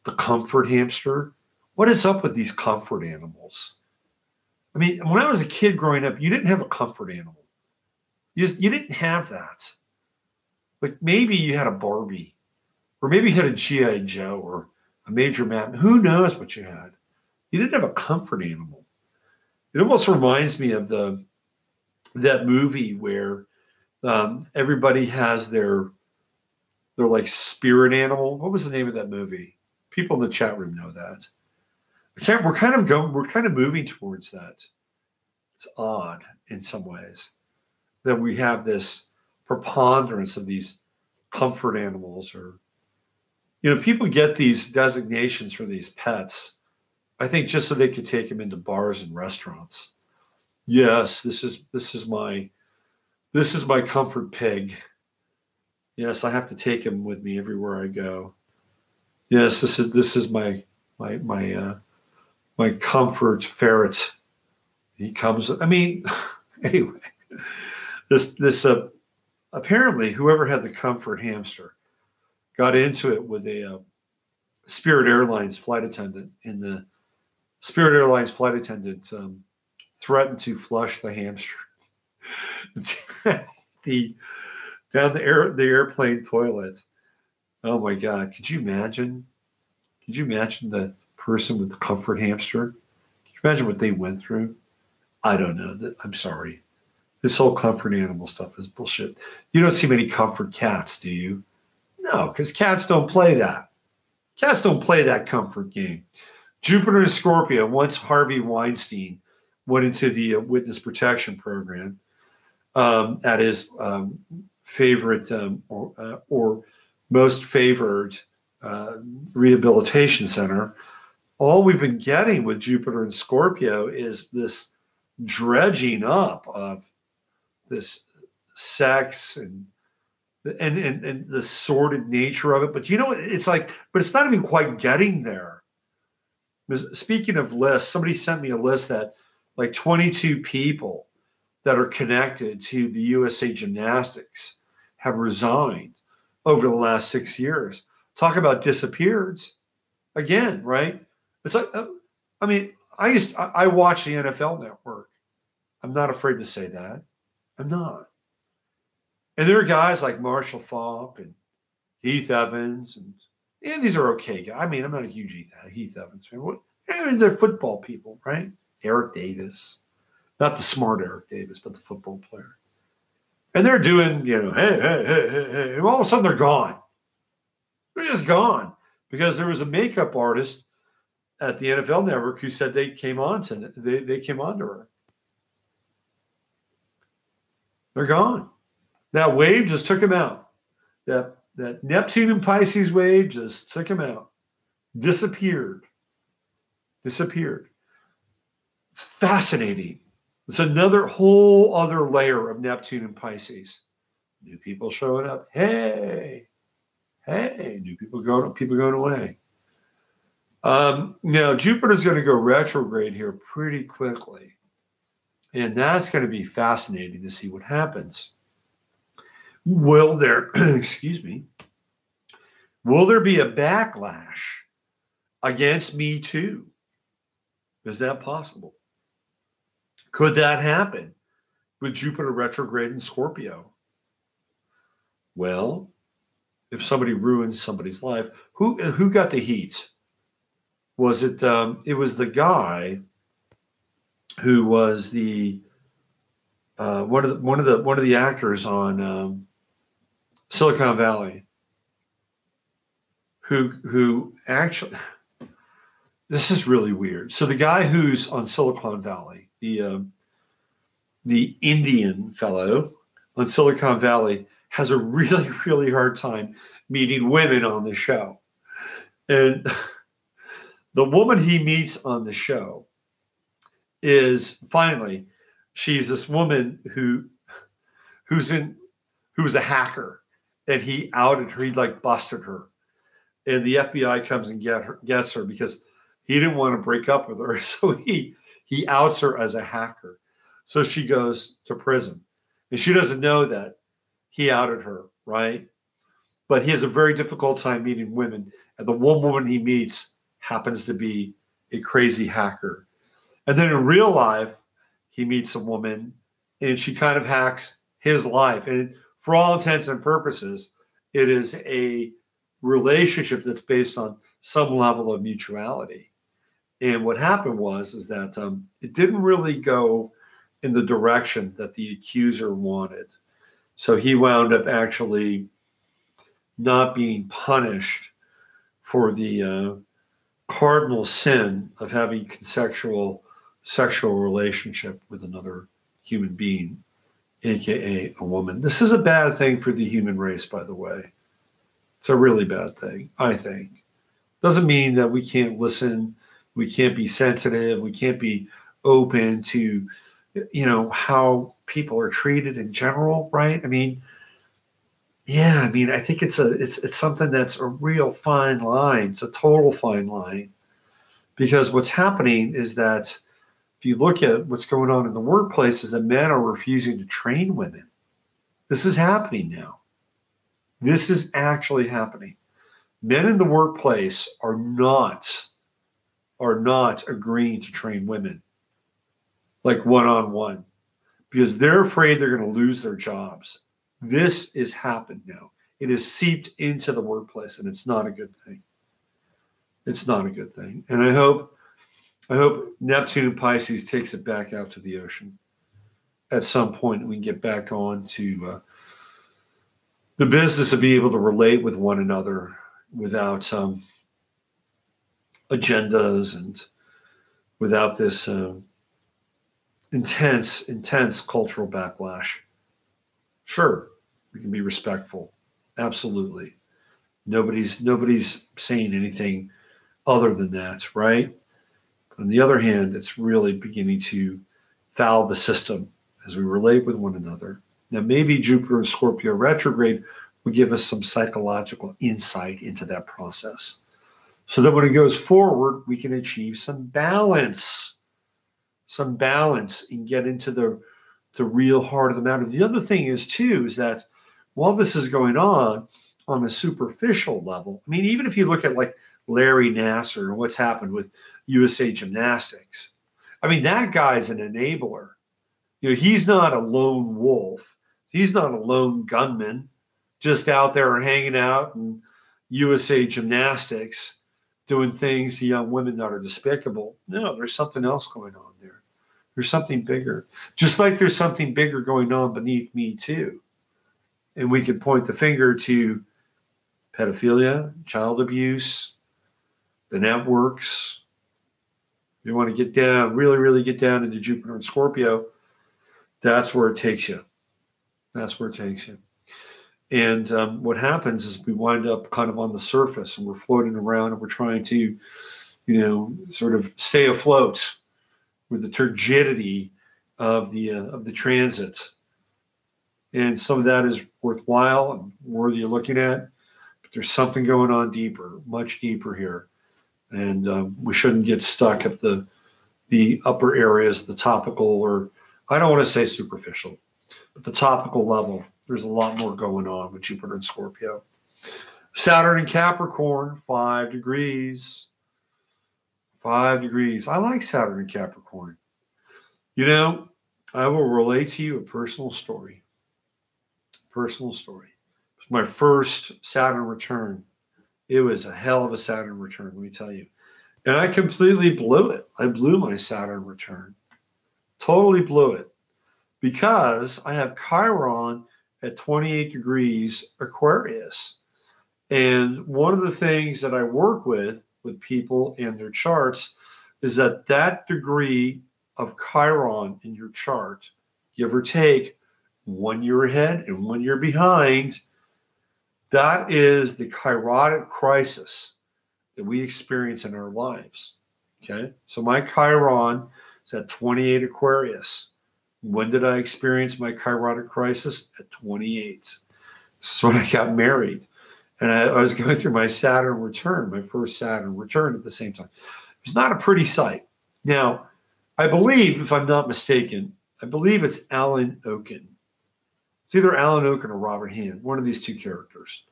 comfort hamster? What is up with these comfort animals? I mean, when I was a kid growing up, you didn't have a comfort animal. You didn't have that. Like maybe you had a Barbie, or maybe you had a G.I. Joe or a Major Matt. Who knows what you had? You didn't have a comfort animal. It almost reminds me of that movie where everybody has their like spirit animal. What was the name of that movie? People in the chat room know that. We're kind of moving towards that. It's odd in some ways that we have this preponderance of these comfort animals, or people get these designations for these pets, I think just so they could take them into bars and restaurants. Yes, this is my comfort pig. Yes, I have to take him with me everywhere I go. Yes, this is my comfort ferret. He comes. I mean, anyway, this apparently whoever had the comfort hamster got into it with a Spirit Airlines flight attendant, and the Spirit Airlines flight attendant threatened to flush the hamster down the airplane toilet. Oh my God! Could you imagine? Could you imagine the person with the comfort hamster? Could you imagine what they went through? I don't know. I'm sorry. This whole comfort animal stuff is bullshit. You don't see many comfort cats, do you? No, because cats don't play that. Cats don't play that comfort game. Jupiter and Scorpio, once Harvey Weinstein went into the witness protection program at his favorite or most favored rehabilitation center, all we've been getting with Jupiter and Scorpio is this dredging up of this sex and and the sordid nature of it. But it's like, but it's not even quite getting there. Because speaking of lists, somebody sent me a list that like 22 people that are connected to the USA Gymnastics have resigned over the last 6 years. Talk about disappeared again, right? It's like, I mean, I watch the NFL Network. I'm not afraid to say that. I'm not. And there are guys like Marshall Faulk and Heath Evans, and these are okay guys. I mean, I'm not a huge Heath Evans fan. They're football people, right? Eric Davis. Not the smart Eric Davis, but the football player. And they're doing, hey. And all of a sudden they're gone. They're just gone because there was a makeup artist at the NFL Network who said they came on to her. They're gone. That wave just took him out. That Neptune and Pisces wave just took him out. Disappeared. It's fascinating. It's another whole other layer of Neptune and Pisces. New people showing up. Hey, new people going away. Now Jupiter's going to go retrograde here pretty quickly. And that's going to be fascinating to see what happens. Will there, will there be a backlash against Me Too? Is that possible? Could that happen with Jupiter retrograde in Scorpio? Well, if somebody ruins somebody's life, who got the heat? Was it? It was the guy who was the one of the actors on Silicon Valley. Who actually? This is really weird. So the guy who's on Silicon Valley, the Indian fellow on Silicon Valley, has a really, really hard time meeting women on the show. And the woman he meets on the show is finally, she's this woman who's a hacker, and he outed her. He like busted her, and the FBI comes and gets her because he didn't want to break up with her. So he outs her as a hacker. So she goes to prison, and she doesn't know that he outed her, right? But he has a very difficult time meeting women, and the one woman he meets happens to be a crazy hacker. And then in real life, he meets a woman, and she kind of hacks his life. And for all intents and purposes, it is a relationship that's based on some level of mutuality. And what happened is that it didn't really go in the direction that the accuser wanted. So he wound up actually not being punished for the cardinal sin of having sexual relationship with another human being, aka a woman. This is a bad thing for the human race, by the way. It's a really bad thing, I think. Doesn't mean that we can't listen, we can't be sensitive, we can't be open to, how people are treated in general, right? I mean, I think it's something that's a real fine line. It's a total fine line, because what's happening is that if you look at what's going on in the workplace, is that men are refusing to train women. This is happening now. This is actually happening. Men in the workplace are not agreeing to train women like one-on-one, because they're afraid they're going to lose their jobs. This has happened now. It has seeped into the workplace, and it's not a good thing. It's not a good thing. And I hope Neptune and Pisces takes it back out to the ocean at some point, and we can get back on to the business of being able to relate with one another without agendas and without this intense cultural backlash. Sure, we can be respectful. Absolutely. Nobody's saying anything other than that, right? On the other hand, it's really beginning to foul the system as we relate with one another. Now, maybe Jupiter and Scorpio retrograde, will give us some psychological insight into that process. So that when it goes forward, we can achieve some balance and get into the real heart of the matter. The other thing is, too, is that while this is going on a superficial level, I mean, even if you look at like Larry Nassar and what's happened with USA Gymnastics, I mean, that guy's an enabler. You know, he's not a lone wolf. He's not a lone gunman just out there hanging out in USA Gymnastics doing things to young women that are despicable. No, there's something else going on there. There's something bigger. Just like there's something bigger going on beneath me too. And we can point the finger to pedophilia, child abuse, the networks. You want to get down, really, really get down into Jupiter and Scorpio, that's where it takes you. That's where it takes you. And what happens is we wind up kind of on the surface and we're floating around and we're trying to, you know, sort of stay afloat with the turgidity of the transit. And some of that is worthwhile and worthy of looking at. But there's something going on deeper, much deeper here. And we shouldn't get stuck at the upper areas, the topical, or I don't want to say superficial, but the topical level. There's a lot more going on with Jupiter and Scorpio. Saturn in Capricorn, 5 degrees. 5 degrees. I like Saturn in Capricorn. You know, I will relate to you a personal story. Personal story. It was my first Saturn return. It was a hell of a Saturn return, let me tell you. And I completely blew it. I blew my Saturn return. Totally blew it. Because I have Chiron at 28 degrees Aquarius. And one of the things that I work with people and their charts is that degree of Chiron in your chart, give or take 1 year ahead and 1 year behind, that is the chirotic crisis that we experience in our lives. Okay. So my Chiron is at 28 Aquarius. When did I experience my chirotic crisis? At 28. This is when I got married. And I was going through my Saturn return, my first Saturn return at the same time. It was not a pretty sight. Now, I believe, if I'm not mistaken, I believe it's Alan Oken. It's either Alan Oken or Robert Hand, one of these two characters.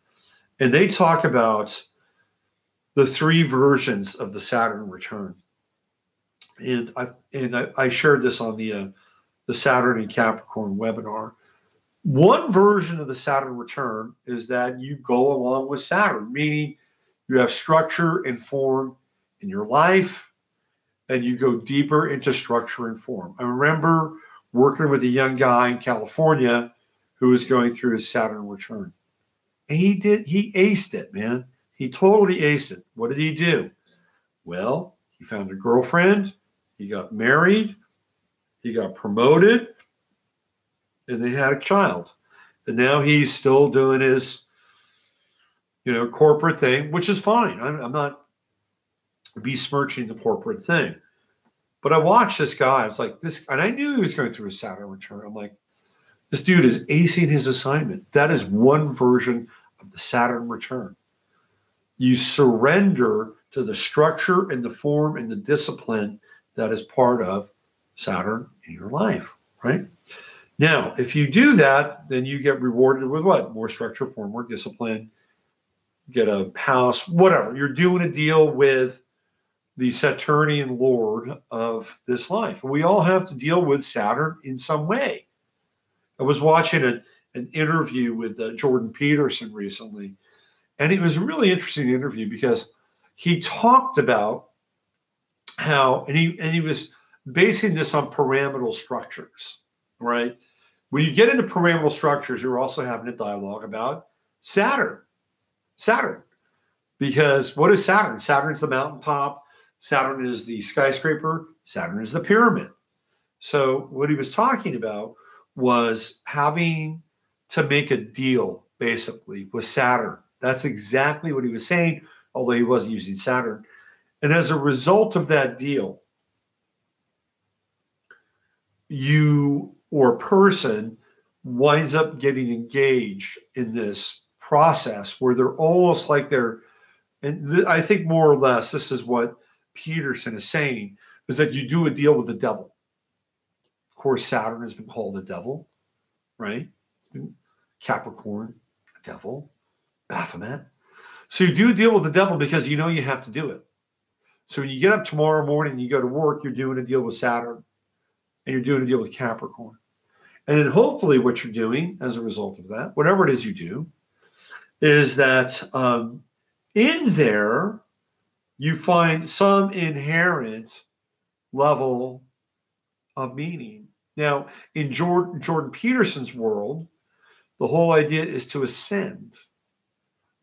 And they talk about the 3 versions of the Saturn return. And I shared this on the Saturn in Capricorn webinar. One version of the Saturn return is that you go along with Saturn, meaning you have structure and form in your life, and you go deeper into structure and form. I remember working with a young guy in California who was going through his Saturn return. And he aced it, man. He totally aced it. What did he do? Well, he found a girlfriend, he got married, he got promoted, and they had a child. And now he's still doing his, corporate thing, which is fine. I'm not besmirching the corporate thing. But I watched this guy. I was like, and I knew he was going through a Saturn return. I'm like, this dude is acing his assignment. That is one version of the Saturn return. You surrender to the structure and the form and the discipline that is part of Saturn in your life, right? Now, if you do that, then you get rewarded with what? More structure, form, more discipline, get a house, whatever. You're doing a deal with the Saturnian lord of this life. And we all have to deal with Saturn in some way. I was watching an interview with Jordan Peterson recently, and it was a really interesting interview because he talked about how, and he was basing this on pyramidal structures, right? When you get into pyramidal structures, you're also having a dialogue about Saturn. Because what is Saturn? Saturn's the mountaintop. Saturn is the skyscraper. Saturn is the pyramid. So what he was talking about was having to make a deal, basically, with Saturn. That's exactly what he was saying, although he wasn't using Saturn. And as a result of that deal, you or person winds up getting engaged in this process where they're almost like I think more or less this is what Peterson is saying, is that you do a deal with the devil. Of course, Saturn has been called the devil, right? Capricorn, the devil, Baphomet. So you do a deal with the devil because you know you have to do it. So when you get up tomorrow morning and you go to work, you're doing a deal with Saturn and you're doing a deal with Capricorn. And then hopefully what you're doing as a result of that, whatever it is you do, is that in there you find some inherent level of meaning. Now, in Jordan Peterson's world, the whole idea is to ascend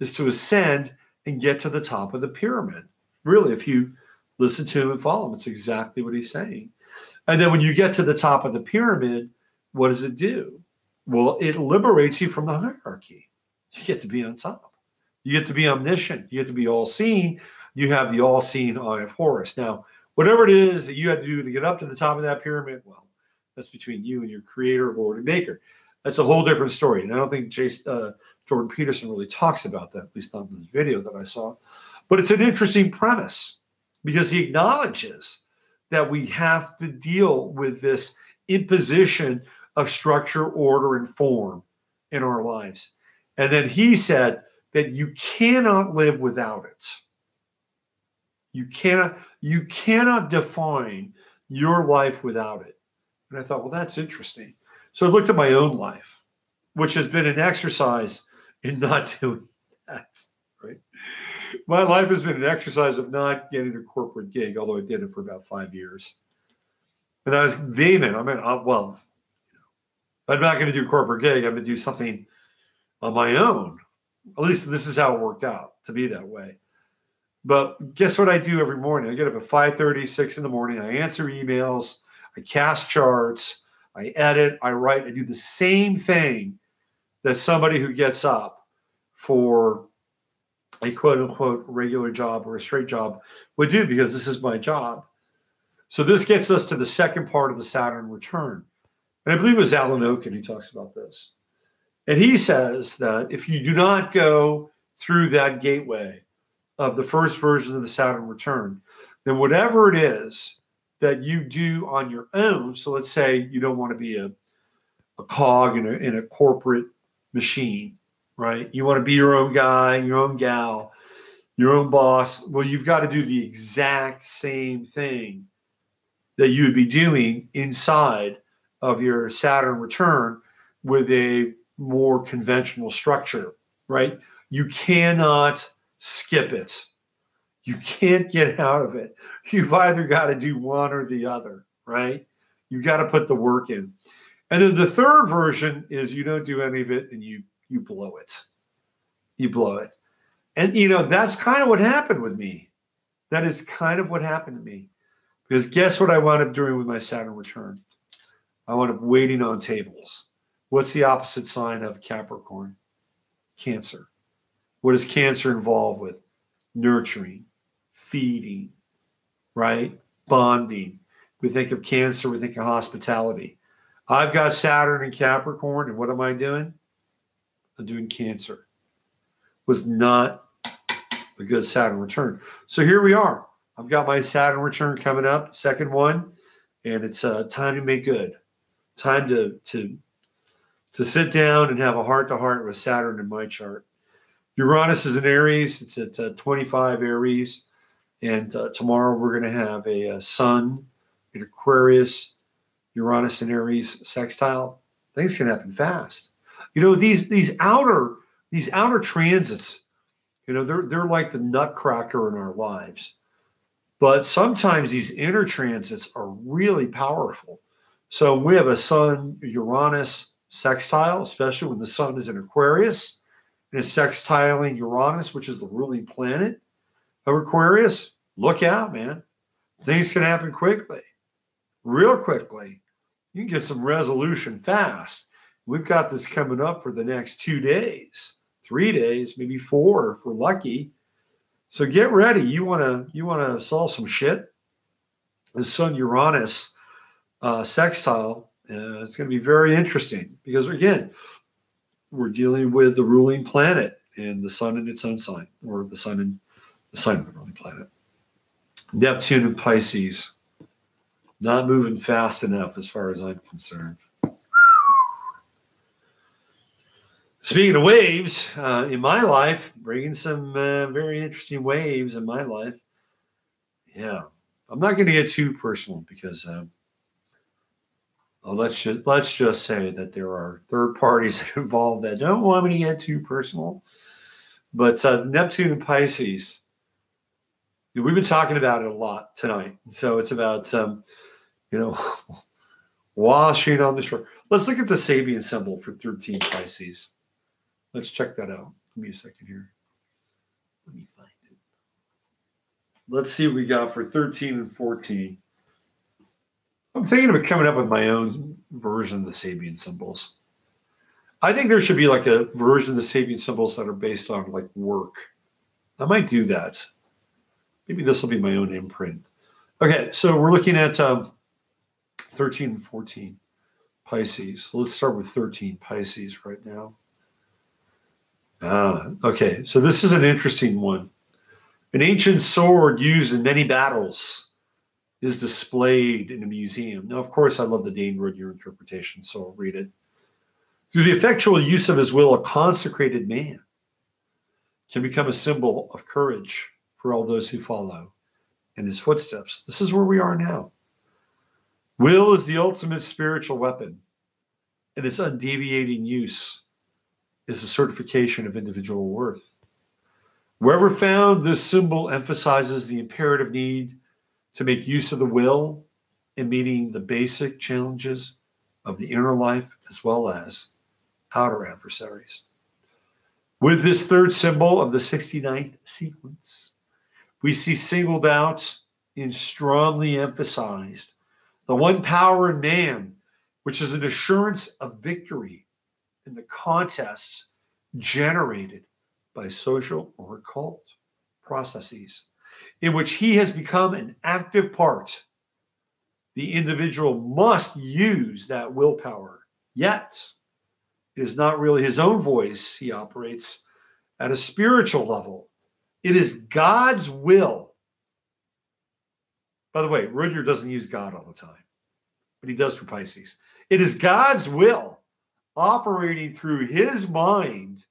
and get to the top of the pyramid. Really, if you listen to him and follow him, it's exactly what he's saying. And then when you get to the top of the pyramid, what does it do? Well, it liberates you from the hierarchy. You get to be on top. You get to be omniscient. You get to be all-seeing. You have the all-seeing eye of Horus. Now, whatever it is that you had to do to get up to the top of that pyramid, well, that's between you and your creator, Lord, and maker. That's a whole different story. And I don't think Jordan Peterson really talks about that, at least not in this video that I saw. But it's an interesting premise because he acknowledges that we have to deal with this imposition of structure, order, and form in our lives. And then he said that you cannot live without it. You cannot define your life without it. And I thought, well, that's interesting. So I looked at my own life, which has been an exercise in not doing that, right? My life has been an exercise of not getting a corporate gig, although I did it for about 5 years. And I was vehement. I mean, well, I'm not going to do a corporate gig. I'm going to do something on my own. At least this is how it worked out to be that way. But guess what I do every morning? I get up at 5:30, 6 in the morning. I answer emails. I cast charts. I edit. I write. I do the same thing that somebody who gets up for a quote-unquote regular job or a straight job would do, because this is my job. So this gets us to the second part of the Saturn return. And I believe it was Alan Oken who talks about this. And he says that if you do not go through that gateway of the first version of the Saturn return, then whatever it is that you do on your own, so let's say you don't want to be a cog in a corporate machine, right? You want to be your own guy, your own gal, your own boss. Well, you've got to do the exact same thing that you would be doing inside of your Saturn return with a more conventional structure, right? You cannot skip it. You can't get out of it. You've either got to do one or the other, right? You've got to put the work in. And then the third version is you don't do any of it and you blow it. You blow it. And, that's kind of what happened with me. That is kind of what happened to me. Because guess what I wound up doing with my Saturn return? I wound up waiting on tables. What's the opposite sign of Capricorn? Cancer. What is Cancer involved with? Nurturing, feeding, right? Bonding. We think of Cancer, we think of hospitality. I've got Saturn in Capricorn, and what am I doing? I'm doing Cancer. Was not a good Saturn return. So here we are. I've got my Saturn return coming up, second one, and it's time to make good. Time to sit down and have a heart-to-heart with Saturn in my chart. Uranus is in Aries. It's at 25 Aries. And tomorrow we're going to have a Sun in Aquarius, Uranus in Aries sextile. Things can happen fast. These outer transits, they're like the nutcracker in our lives. But sometimes these inner transits are really powerful. So we have a Sun-Uranus sextile, especially when the Sun is in Aquarius and it's sextiling Uranus, which is the ruling planet of Aquarius. Look out, man. Things can happen quickly, real quickly. You can get some resolution fast. We've got this coming up for the next 2 days, 3 days, maybe 4 if we're lucky. So get ready. You want to solve some shit. The Sun-Uranus sextile, it's going to be very interesting because, again, we're dealing with the ruling planet and the sun in its own sign, or the sun and the sign of the ruling planet. Neptune and Pisces, not moving fast enough as far as I'm concerned. Speaking of waves, in my life, bringing some very interesting waves in my life. Yeah, I'm not going to get too personal because let's just say that there are third parties involved that don't want me to get too personal. But Neptune and Pisces, we've been talking about it a lot tonight. So it's about washing on the shore. Let's look at the Sabian symbol for 13 Pisces. Let's check that out. Give me a second here. Let me find it. Let's see what we got for 13 and 14. I'm thinking of coming up with my own version of the Sabian symbols. I think there should be like a version of the Sabian symbols that are based on like work. I might do that. Maybe this will be my own imprint. Okay, so we're looking at 13 and 14 Pisces. So let's start with 13 Pisces right now. Okay, so this is an interesting one. An ancient sword used in many battles is displayed in a museum. Now, of course, I love the Dane Rudyard interpretation, so I'll read it. Through the effectual use of his will, a consecrated man can become a symbol of courage for all those who follow in his footsteps. This is where we are now. Will is the ultimate spiritual weapon, and its undeviating use is a certification of individual worth. Wherever found, this symbol emphasizes the imperative need to make use of the will in meeting the basic challenges of the inner life as well as outer adversaries. With this third symbol of the 69th sequence, we see singled out and strongly emphasized the one power in man, which is an assurance of victory in the contests generated by social or occult processes, in which he has become an active part. The individual must use that willpower, yet it is not really his own voice. He operates at a spiritual level. It is God's will. By the way, Rudyard doesn't use God all the time, but he does for Pisces. It is God's will operating through his mind,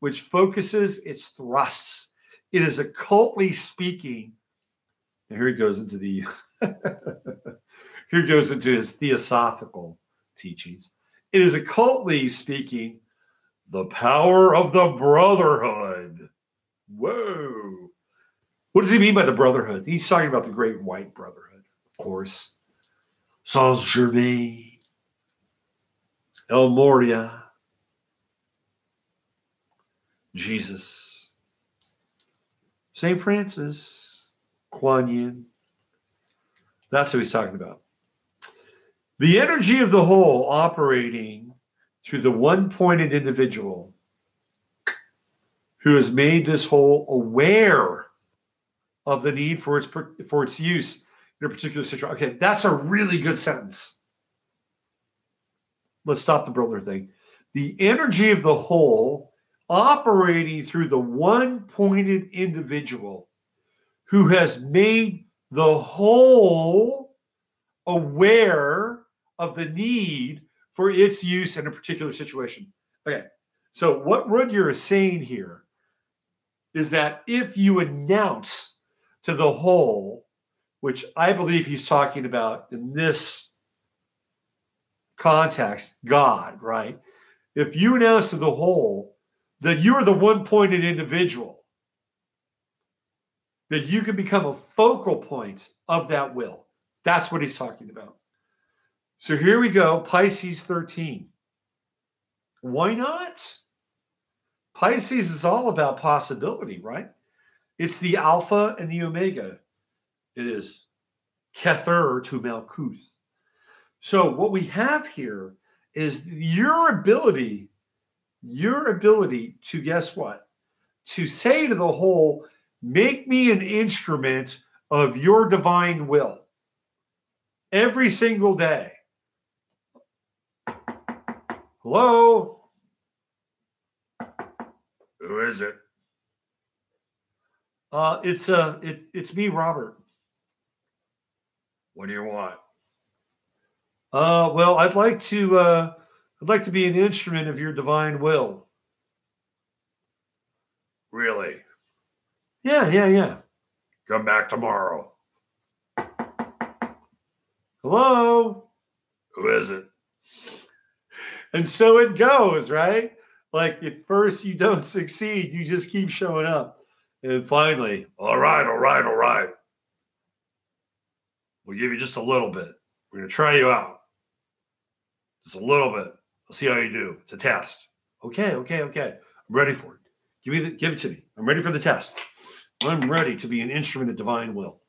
which focuses its thrusts. It is occultly speaking. And here he goes into the here goes into his theosophical teachings. It is occultly speaking the power of the brotherhood. Whoa. What does he mean by the brotherhood? He's talking about the great white brotherhood, of course. Saint-Germain, El Moria, Jesus, St. Francis, Kuan Yin. That's what he's talking about. The energy of the whole operating through the one-pointed individual who has made this whole aware of the need for its use in a particular situation. Okay, that's a really good sentence. Let's stop the brother thing. The energy of the whole operating through the one-pointed individual who has made the whole aware of the need for its use in a particular situation. Okay, so what Rudyard is saying here is that if you announce to the whole, which I believe he's talking about in this context, God, right? If you announce to the whole that you're the one-pointed individual, that you can become a focal point of that will. That's what he's talking about. So here we go, Pisces 13. Why not? Pisces is all about possibility, right? It's the Alpha and the Omega. It is Kether to Malkuth. So what we have here is your ability to, guess what? To say to the whole, make me an instrument of your divine will every single day. Hello? Who is it? It's me, Robert. What do you want? Well, I'd like to be an instrument of your divine will. Really? Yeah. Come back tomorrow. Hello? Who is it? And so it goes, right? Like at first you don't succeed, you just keep showing up. And finally, all right. We'll give you just a little bit. We're going to try you out. Just a little bit. We'll see how you do. It's a test. Okay. I'm ready for it. Give it to me. I'm ready for the test. I'm ready to be an instrument of divine will.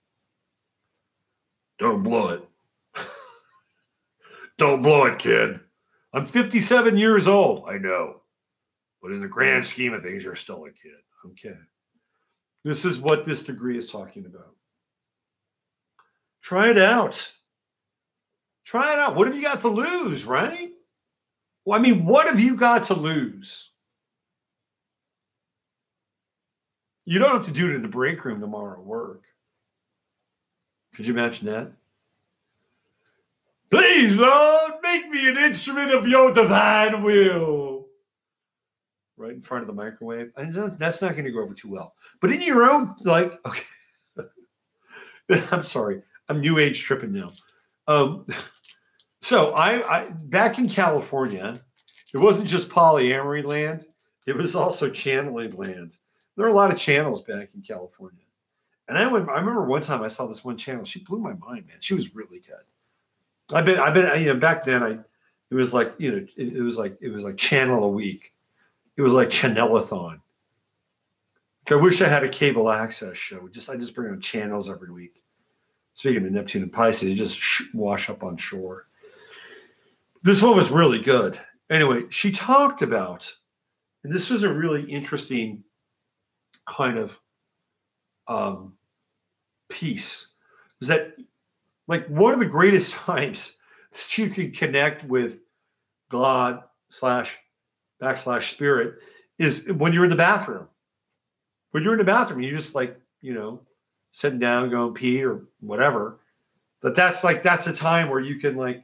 Don't blow it. Don't blow it, kid. I'm 57 years old. I know. But in the grand scheme of things, you're still a kid. Okay. This is what this degree is talking about. Try it out. What have you got to lose, right? Well, I mean, what have you got to lose? You don't have to do it in the break room tomorrow at work. Could you imagine that? Please, Lord, make me an instrument of your divine will. Right in front of the microwave. And that's not going to go over too well. But in your own, like, okay. I'm sorry. I'm new age tripping now. So I back in California, it wasn't just polyamory land. It was also channeling land. There are a lot of channels back in California. And I remember one time I saw this one channel. She blew my mind, man. She was really good. I've been, back then it was like channel a week. It was like Channelathon. I wish I had a cable access show. I just bring on channels every week. Speaking of Neptune and Pisces, you just wash up on shore. This one was really good. Anyway, she talked about, and this was a really interesting kind of piece, is that like one of the greatest times that you can connect with God / spirit is when you're in the bathroom. When you're in the bathroom, you just like, sitting down, going pee or whatever. But that's a time where you can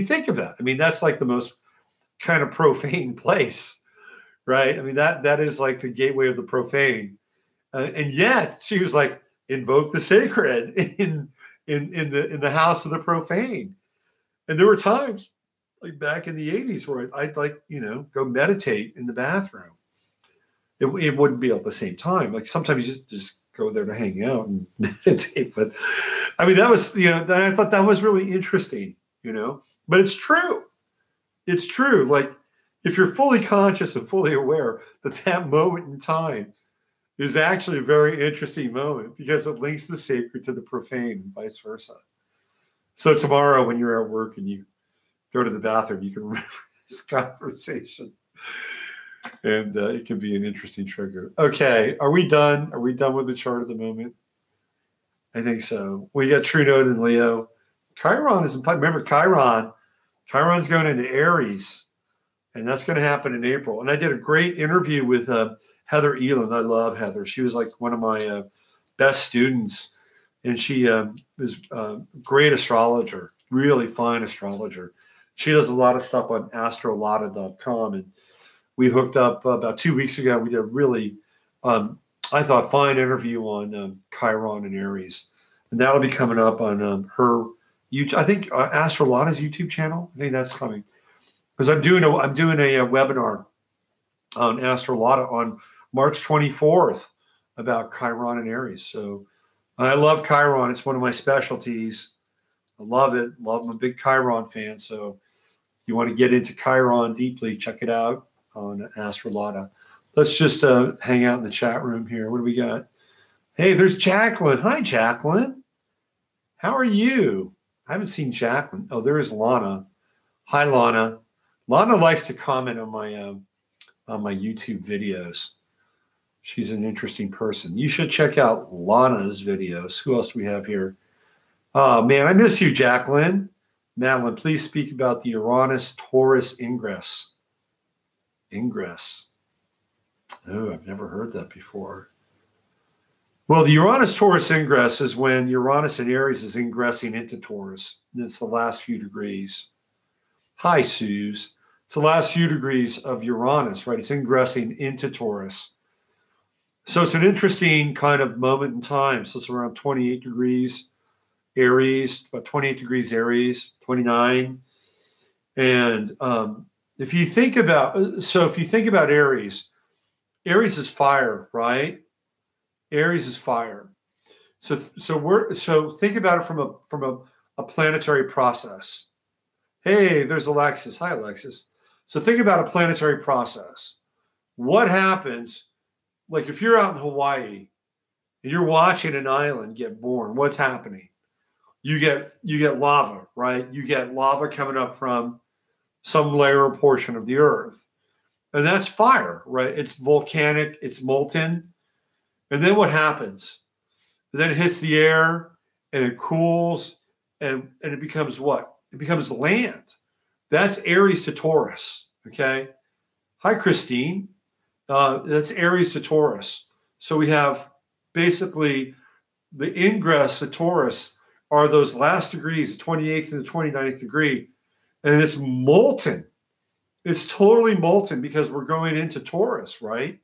think of that. I mean, that's like the most kind of profane place, right? I mean, that is like the gateway of the profane. And yet she was like, invoke the sacred in the house of the profane. And there were times like back in the 80s where I'd go meditate in the bathroom. It wouldn't be at the same time. Like sometimes you just go there to hang out and meditate. But I mean, that was, I thought that was really interesting, but it's true. It's true. Like if you're fully conscious and fully aware that moment in time is actually a very interesting moment because it links the sacred to the profane and vice versa. So tomorrow when you're at work and you go to the bathroom, you can remember this conversation. And it can be an interesting trigger. Okay, are we done? Are we done with the chart of the moment? I think so. We got True Node and Leo. Chiron is, remember Chiron's going into Aries, and that's going to happen in April. And I did a great interview with Heather Eland. I love Heather. She was like one of my best students, and she is a great astrologer, really fine astrologer. She does a lot of stuff on astrolotta.com, and we hooked up about 2 weeks ago. We did a really, I thought, fine interview on Chiron and Aries. And that'll be coming up on her YouTube, I think Astrolotta's YouTube channel. I think that's coming. Because I'm doing a webinar on Astrolotta on March 24th about Chiron and Aries. So I love Chiron. It's one of my specialties. I love it. I'm a big Chiron fan. So if you want to get into Chiron deeply, check it out on Astrolotta. Let's just hang out in the chat room here. What do we got? Hey, there's Jacqueline. Hi, Jacqueline. How are you? I haven't seen Jacqueline. Oh, there is Lana. Hi, Lana. Lana likes to comment on my YouTube videos. She's an interesting person. You should check out Lana's videos. Who else do we have here? Oh, man, I miss you, Jacqueline. Madeline, please speak about the Uranus-Taurus ingress. Ingress. Oh, I've never heard that before. Well, the Uranus-Taurus ingress is when Uranus in Aries is ingressing into Taurus. It's the last few degrees. Hi, Suze. It's the last few degrees of Uranus, right? It's ingressing into Taurus. So it's an interesting kind of moment in time. So it's around 28 degrees Aries, about 28 degrees Aries, 29. And if you think about Aries, Aries is fire, right? Aries is fire. So think about it from a planetary process. Hey, there's Alexis. Hi, Alexis. So think about a planetary process. What happens, like if you're out in Hawaii and you're watching an island get born, what's happening? You get lava, right? You get lava coming up from some layer or portion of the earth. And that's fire, right? It's volcanic, it's molten. And then what happens? And then it hits the air and it cools and it becomes what? It becomes land. That's Aries to Taurus, okay? Hi, Christine. That's Aries to Taurus. So we have basically the ingress to Taurus are those last degrees, the 28th and the 29th degree, and it's molten. It's totally molten because we're going into Taurus, right?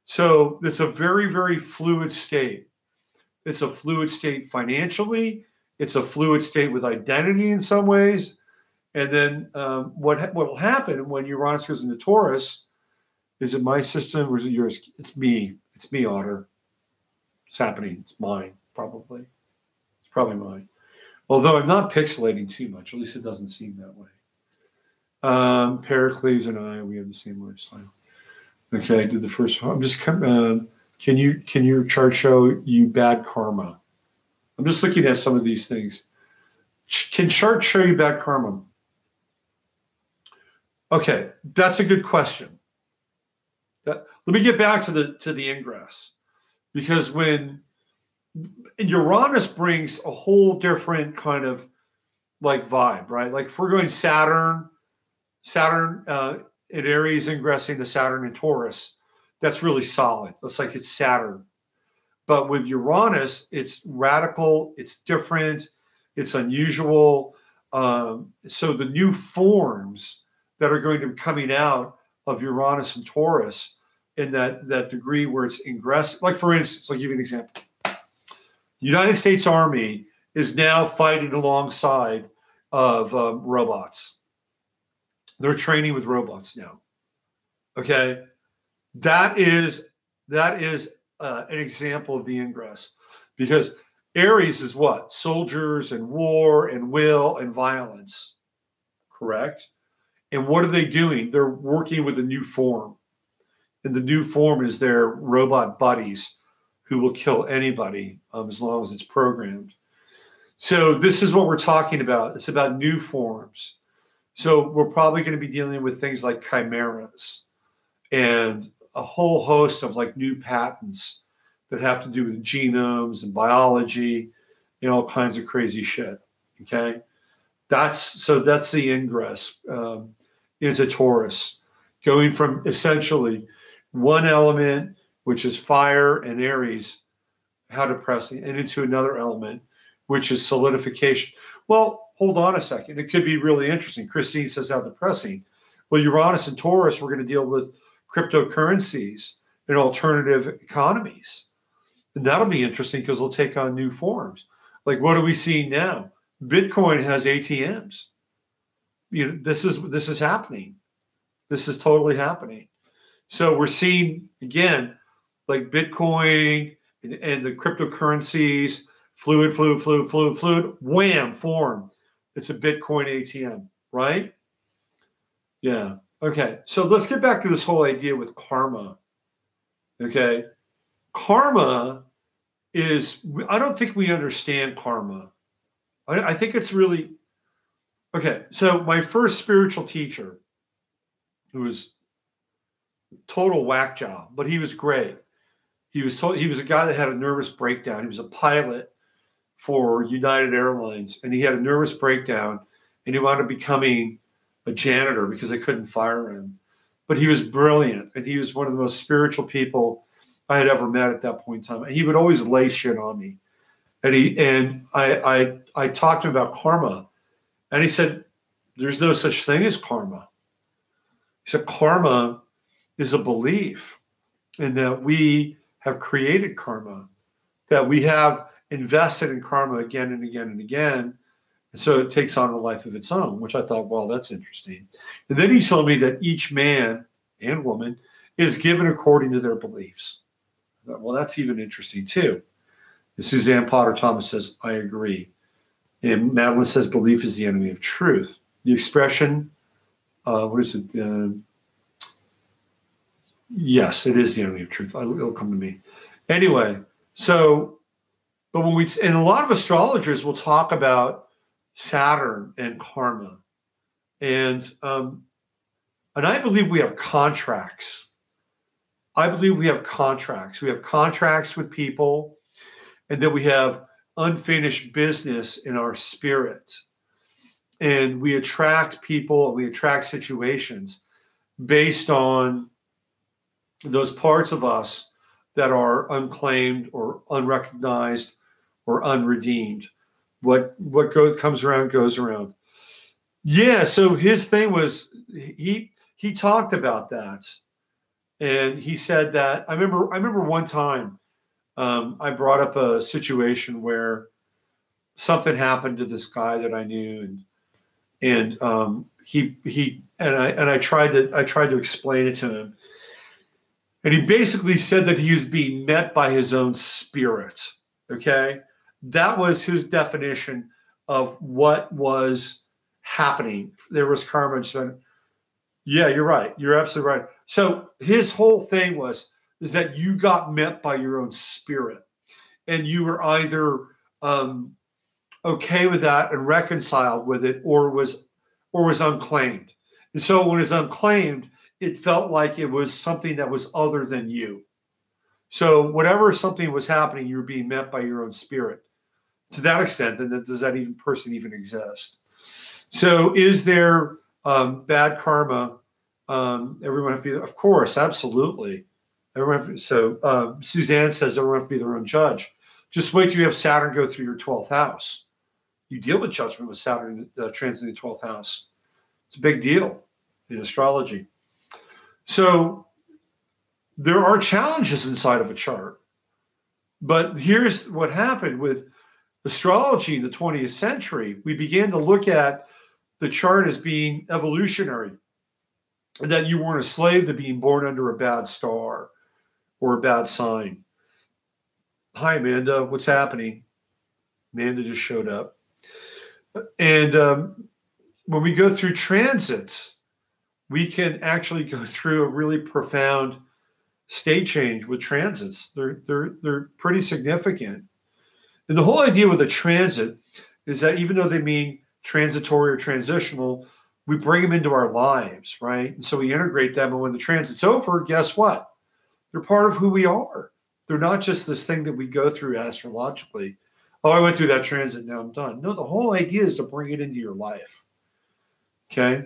So it's a very, very fluid state. It's a fluid state financially. It's a fluid state with identity in some ways. And then what will happen when Uranus goes into Taurus, is it my system or is it yours? It's me. It's me, Otter. It's happening. It's mine, probably. It's probably mine. Although I'm not pixelating too much. At least it doesn't seem that way. Pericles and I, we have the same lifestyle. Okay, I did the first one. I'm just can your chart show you bad karma? I'm just looking at some of these things. Can chart show you bad karma? Okay, that's a good question. Let me get back to the ingress, because when Uranus brings a whole different kind of like vibe, right? Like if we're going Saturn in Aries ingressing to Saturn in Taurus, that's really solid. It's like it's Saturn. But with Uranus, it's radical, it's different, it's unusual. So the new forms that are going to be coming out of Uranus and Taurus in that degree where it's ingress, like for instance, I'll give you an example. The United States Army is now fighting alongside of robots. They're training with robots now. Okay, that is an example of the ingress, because Aries is what? Soldiers and war and will and violence, correct? And what are they doing? They're working with a new form. And the new form is their robot buddies who will kill anybody as long as it's programmed. So this is what we're talking about. It's about new forms. So we're probably going to be dealing with things like chimeras and a whole host of like new patents that have to do with genomes and biology and all kinds of crazy shit. Okay. That's the ingress into Taurus, going from essentially one element, which is fire and Aries, how depressing, and into another element, which is solidification. Well, hold on a second. It could be really interesting. Christine says how depressing. Well, Uranus and Taurus, we're going to deal with cryptocurrencies and alternative economies. And that'll be interesting because they'll take on new forms. Like, what are we seeing now? Bitcoin has ATMs. You know, this is happening. This is totally happening. So we're seeing, again, like Bitcoin and the cryptocurrencies, fluid, wham, form. It's a Bitcoin ATM, right? Yeah. Okay. So let's get back to this whole idea with karma. Okay. Karma is, I don't think we understand karma. I think it's really, okay. So my first spiritual teacher, who was total whack job, but he was great. He was a guy that had a nervous breakdown. He was a pilot for United Airlines, and he had a nervous breakdown, and he wound up becoming a janitor because they couldn't fire him. but he was brilliant, and he was one of the most spiritual people I had ever met at that point in time. And he would always lay shit on me. And I talked to him about karma, and he said, there's no such thing as karma. He said, karma is a belief in that we have created karma, that we have invested in karma again and again and again. And so it takes on a life of its own, which I thought, well, that's interesting. And then he told me that each man and woman is given according to their beliefs. I thought, well, that's even interesting too. And Suzanne Potter Thomas says, I agree. And Madeline says, belief is the enemy of truth. The expression, what is it? Yes, it is the enemy of truth. It'll come to me. Anyway, so, but and a lot of astrologers will talk about Saturn and karma. And I believe we have contracts. I believe we have contracts. We have contracts with people, and then we have unfinished business in our spirit. And we attract people, and we attract situations based on those parts of us that are unclaimed or unrecognized or unredeemed. What comes around goes around. Yeah, so his thing was he talked about that. And he said that I remember one time I brought up a situation where something happened to this guy that I knew, and I tried to explain it to him. And he basically said that he was being met by his own spirit. Okay. That was his definition of what was happening. There was karma. Yeah, you're right. You're absolutely right. So his whole thing is that you got met by your own spirit, and you were either okay with that and reconciled with it, or was unclaimed. And so when it's unclaimed, it felt like it was something that was other than you. So whatever something was happening, you were being met by your own spirit. To that extent, then does that person even exist? So is there bad karma? Everyone have to be, of course, absolutely. Suzanne says everyone have to be their own judge. Just wait till you have Saturn go through your 12th house. You deal with judgment with Saturn transiting the 12th house. It's a big deal in astrology. So there are challenges inside of a chart. But here's what happened with astrology in the 20th century. We began to look at the chart as being evolutionary, that you weren't a slave to being born under a bad star or a bad sign. Hi, Amanda. What's happening? Amanda just showed up. And when we go through transits, we can actually go through a really profound state change with transits. They're pretty significant. And the whole idea with a transit is that even though they mean transitory or transitional, we bring them into our lives, right? And so we integrate them. And when the transit's over, guess what? They're part of who we are. They're not just this thing that we go through astrologically. Oh, I went through that transit, now I'm done. No, the whole idea is to bring it into your life. Okay.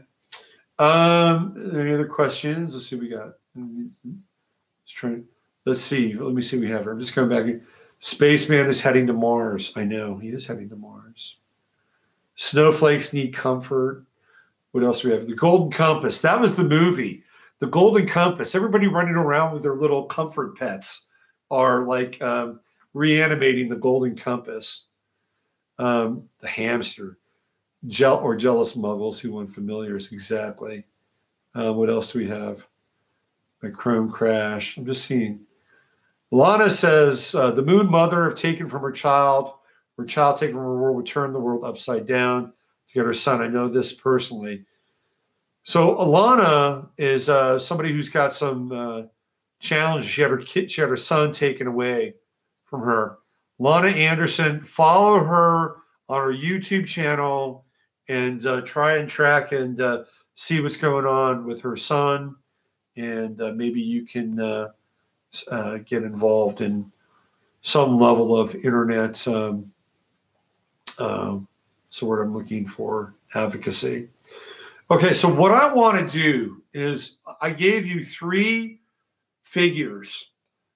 Any other questions? Let's see what we got. Let's see. Let me see what we have. I'm just coming back. Spaceman is heading to Mars. I know he is heading to Mars. Snowflakes need comfort. What else do we have? The Golden Compass. That was the movie. The Golden Compass. Everybody running around with their little comfort pets are like reanimating the Golden Compass. The hamster. Jealous muggles who want familiars. Exactly. What else do we have? My Chrome crash. I'm just seeing. Lana says, the moon mother, if taken from her child taken from her world, would turn the world upside down to get her son. I know this personally. So Alana is somebody who's got some challenges. She had her son taken away from her. Lana Anderson, follow her on her YouTube channel and try and track and see what's going on with her son. And maybe you can get involved in some level of internet, word I'm looking for, advocacy. Okay, so what I want to do is I gave you 3 figures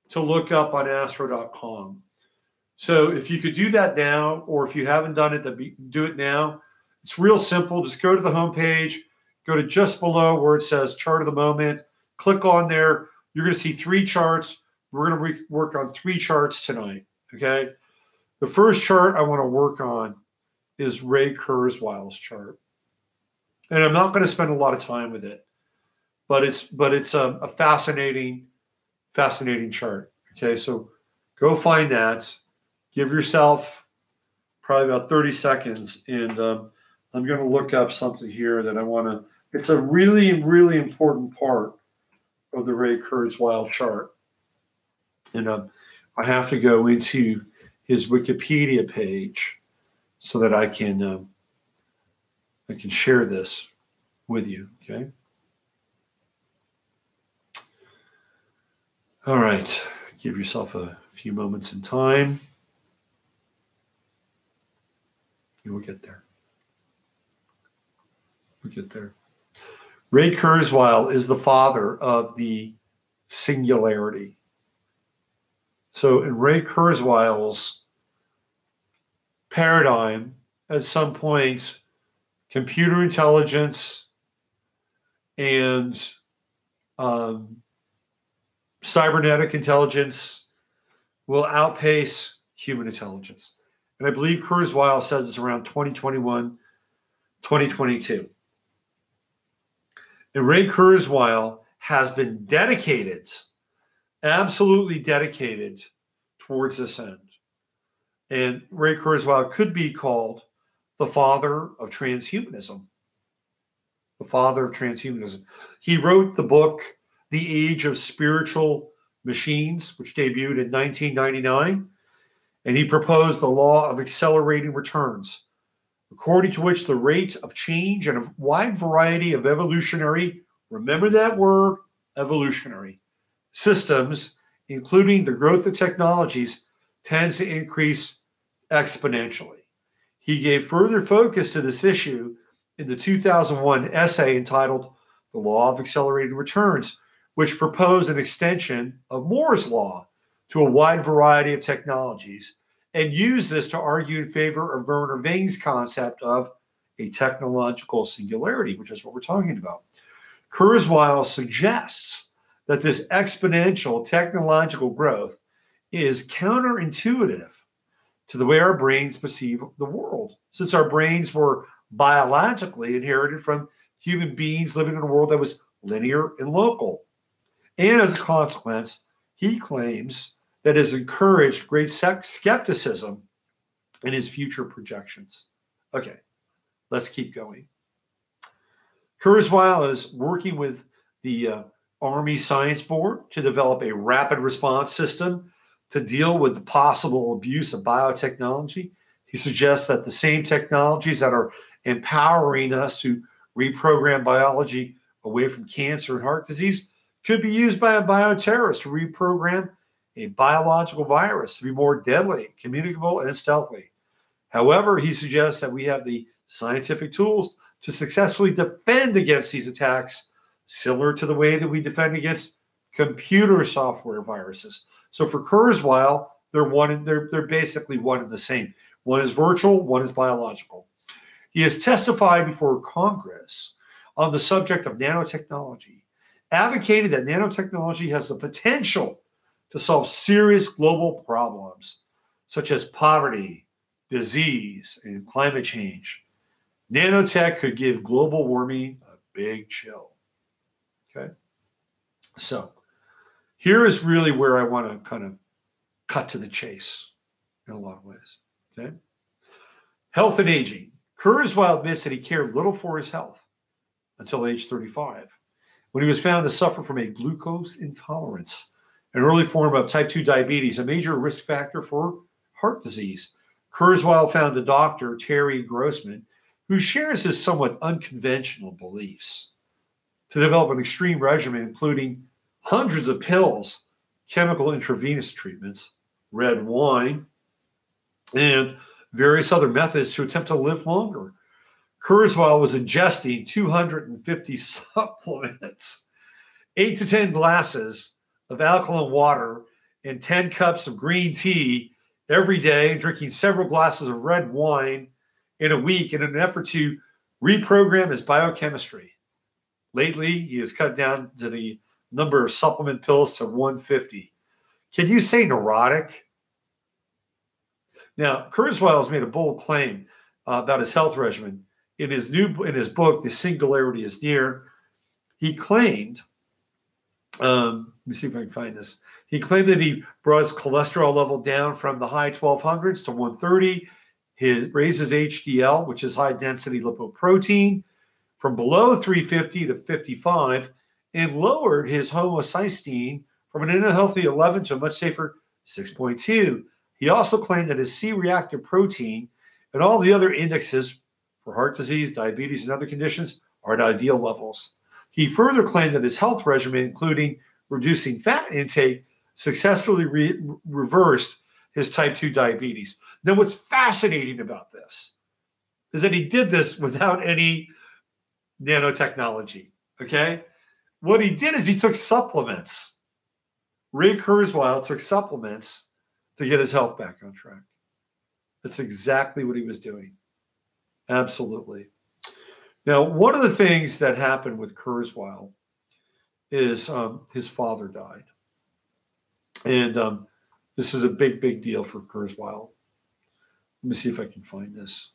to look up on astro.com. So if you could do that now, or if you haven't done it, do it now. It's real simple. Just go to the homepage, go to just below where it says chart of the moment, click on there. You're going to see 3 charts. We're going to work on 3 charts tonight, okay? The first chart I want to work on is Ray Kurzweil's chart. And I'm not going to spend a lot of time with it, but it's a fascinating chart, okay? So go find that. Give yourself probably about 30 seconds, and I'm going to look up something here that I want to. It's a really, really important part of the Ray Kurzweil chart. And I have to go into his Wikipedia page so that I can share this with you, okay? All right. Give yourself a few moments in time. You will get there. We'll get there. Ray Kurzweil is the father of the singularity. So in Ray Kurzweil's paradigm, at some point, computer intelligence and cybernetic intelligence will outpace human intelligence. And I believe Kurzweil says it's around 2021, 2022. And Ray Kurzweil has been dedicated, absolutely dedicated towards this end. And Ray Kurzweil could be called the father of transhumanism. The father of transhumanism. He wrote the book, The Age of Spiritual Machines, which debuted in 1999. And he proposed the law of accelerating returns, according to which the rate of change in a wide variety of evolutionary, remember that word, evolutionary, systems, including the growth of technologies, tends to increase exponentially. He gave further focus to this issue in the 2001 essay entitled The Law of Accelerated Returns, which proposed an extension of Moore's Law to a wide variety of technologies, and used this to argue in favor of Werner Vang's concept of a technological singularity, which is what we're talking about. Kurzweil suggests that this exponential technological growth is counterintuitive to the way our brains perceive the world, since our brains were biologically inherited from human beings living in a world that was linear and local. And as a consequence, he claims that has encouraged great skepticism in his future projections. Okay, let's keep going. Kurzweil is working with the Army Science Board to develop a rapid response system to deal with the possible abuse of biotechnology. He suggests that the same technologies that are empowering us to reprogram biology away from cancer and heart disease could be used by a bioterrorist to reprogram a biological virus to be more deadly, communicable, and stealthy. However, he suggests that we have the scientific tools to successfully defend against these attacks, similar to the way that we defend against computer software viruses. So for Kurzweil, they're basically one and the same. One is virtual, one is biological. He has testified before Congress on the subject of nanotechnology, advocated that nanotechnology has the potential to solve serious global problems such as poverty, disease, and climate change. Nanotech could give global warming a big chill. Okay? So here is really where I want to kind of cut to the chase in a lot of ways. Okay? Health and aging. Kurzweil admits that he cared little for his health until age 35, when he was found to suffer from a glucose intolerance, an early form of type 2 diabetes, a major risk factor for heart disease. Kurzweil found a doctor, Terry Grossman, who shares his somewhat unconventional beliefs, to develop an extreme regimen, including hundreds of pills, chemical intravenous treatments, red wine, and various other methods to attempt to live longer. Kurzweil was ingesting 250 supplements, 8 to 10 glasses of alkaline water, and 10 cups of green tea every day, drinking several glasses of red wine in a week in an effort to reprogram his biochemistry. Lately, he has cut down to the number of supplement pills to 150. Can you say neurotic? Now, Kurzweil has made a bold claim about his health regimen. In his book, The Singularity is Near, he claimed, let me see if I can find this. He claimed that he brought his cholesterol level down from the high 1200s to 130, raises HDL, which is high density lipoprotein, from below 350 to 55, and lowered his homocysteine from an unhealthy 11 to a much safer 6.2. He also claimed that his C-reactive protein and all the other indexes for heart disease, diabetes, and other conditions are at ideal levels. He further claimed that his health regimen, including reducing fat intake, successfully reversed his type 2 diabetes. Now, what's fascinating about this is that he did this without any nanotechnology, okay? What he did is he took supplements. Ray Kurzweil took supplements to get his health back on track. That's exactly what he was doing. Absolutely. Now, one of the things that happened with Kurzweil is his father died. And this is a big, big deal for Kurzweil. Let me see if I can find this.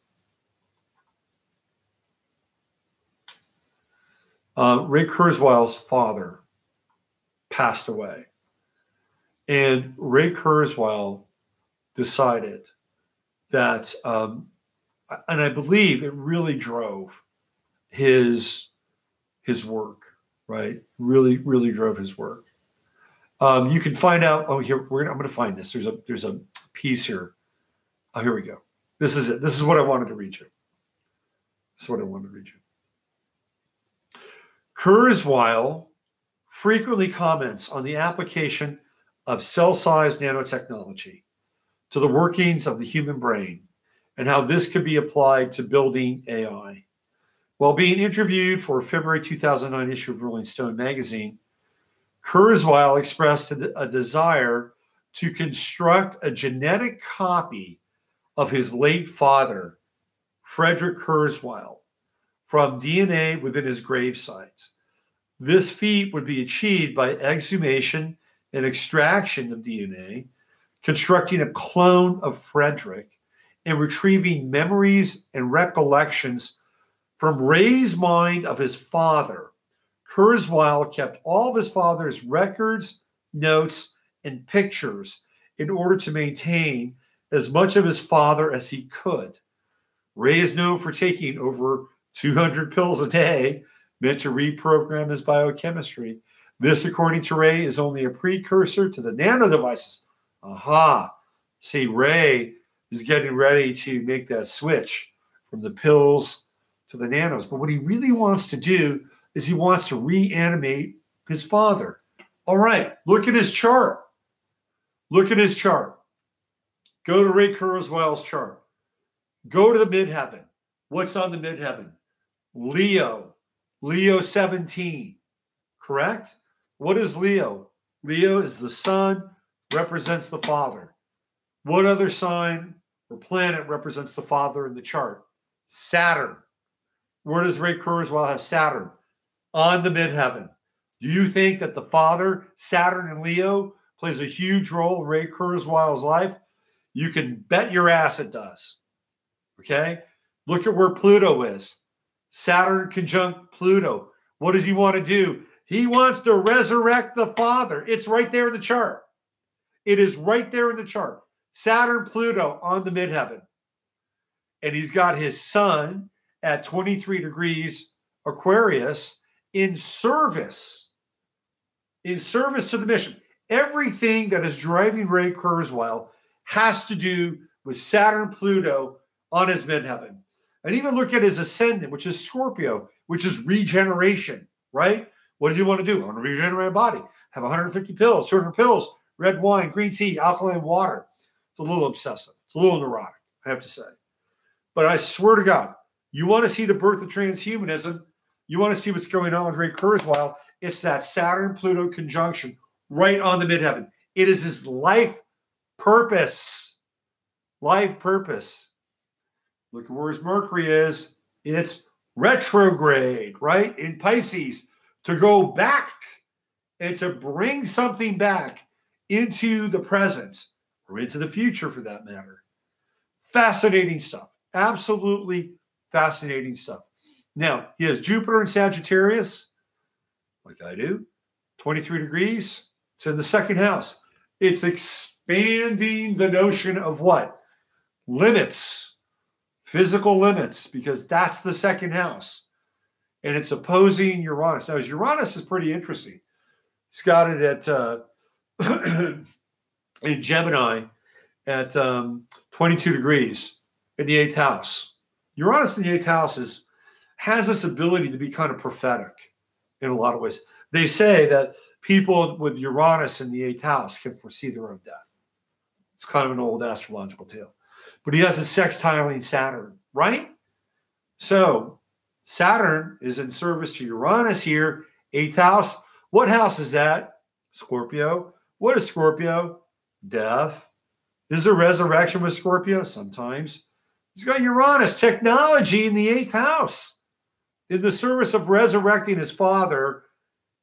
Ray Kurzweil's father passed away. And Ray Kurzweil decided that, and I believe it really drove his work, right? Really, really drove his work. You can find out. Oh, here I'm going to find this. There's a piece here. Oh, here we go. This is it. This is what I wanted to read you. This is what I wanted to read you. Kurzweil frequently comments on the application of cell-sized nanotechnology to the workings of the human brain and how this could be applied to building AI. While being interviewed for a February 2009 issue of Rolling Stone magazine, Kurzweil expressed a desire to construct a genetic copy of his late father, Frederick Kurzweil, from DNA within his gravesite. This feat would be achieved by exhumation and extraction of DNA, constructing a clone of Frederick, and retrieving memories and recollections from Ray's mind of his father. Kurzweil kept all of his father's records, notes, and pictures in order to maintain as much of his father as he could. Ray is known for taking over 200 pills a day meant to reprogram his biochemistry. This, according to Ray, is only a precursor to the nano devices. Aha. See, Ray is getting ready to make that switch from the pills to the nanos. But what he really wants to do is he wants to reanimate his father. All right, look at his chart. Look at his chart. Go to Ray Kurzweil's chart. Go to the midheaven. What's on the midheaven? Leo. Leo 17. Correct? What is Leo? Leo is the sun, represents the father. What other sign or planet represents the father in the chart? Saturn. Where does Ray Kurzweil have Saturn? On the midheaven. Do you think that the father, Saturn and Leo, plays a huge role in Ray Kurzweil's life? You can bet your ass it does. Okay? Look at where Pluto is. Saturn conjunct Pluto. What does he want to do? He wants to resurrect the father. It's right there in the chart. It is right there in the chart. Saturn, Pluto on the midheaven. And he's got his sun at 23 degrees Aquarius in service to the mission. Everything that is driving Ray Kurzweil has to do with Saturn, Pluto on his midheaven. And even look at his ascendant, which is Scorpio, which is regeneration, right? What does he want to do? I want to regenerate my body. Have 150 pills, 200 pills, red wine, green tea, alkaline water. It's a little obsessive. It's a little neurotic, I have to say. But I swear to God, You want to see the birth of transhumanism. You want to see what's going on with Ray Kurzweil. It's that Saturn-Pluto conjunction right on the midheaven. It is his life purpose. Life purpose. Look at where his Mercury is. It's retrograde, right? In Pisces, to go back and to bring something back into the present or into the future for that matter. Fascinating stuff. Absolutely fascinating stuff. Now, he has Jupiter in Sagittarius, like I do, 23 degrees. It's in the second house. It's expanding the notion of what? Limits, physical limits, because that's the second house. And it's opposing Uranus. Now, Uranus is pretty interesting. He's got it at in Gemini at 22 degrees in the 8th house. Uranus in the 8th house has this ability to be kind of prophetic in a lot of ways. They say that people with Uranus in the 8th house can foresee their own death. It's kind of an old astrological tale. But he has a sextiling Saturn, right? So Saturn is in service to Uranus here, 8th house. What house is that? Scorpio. What is Scorpio? Death. Is there resurrection with Scorpio? Sometimes. He's got Uranus, technology in the 8th house, in the service of resurrecting his father,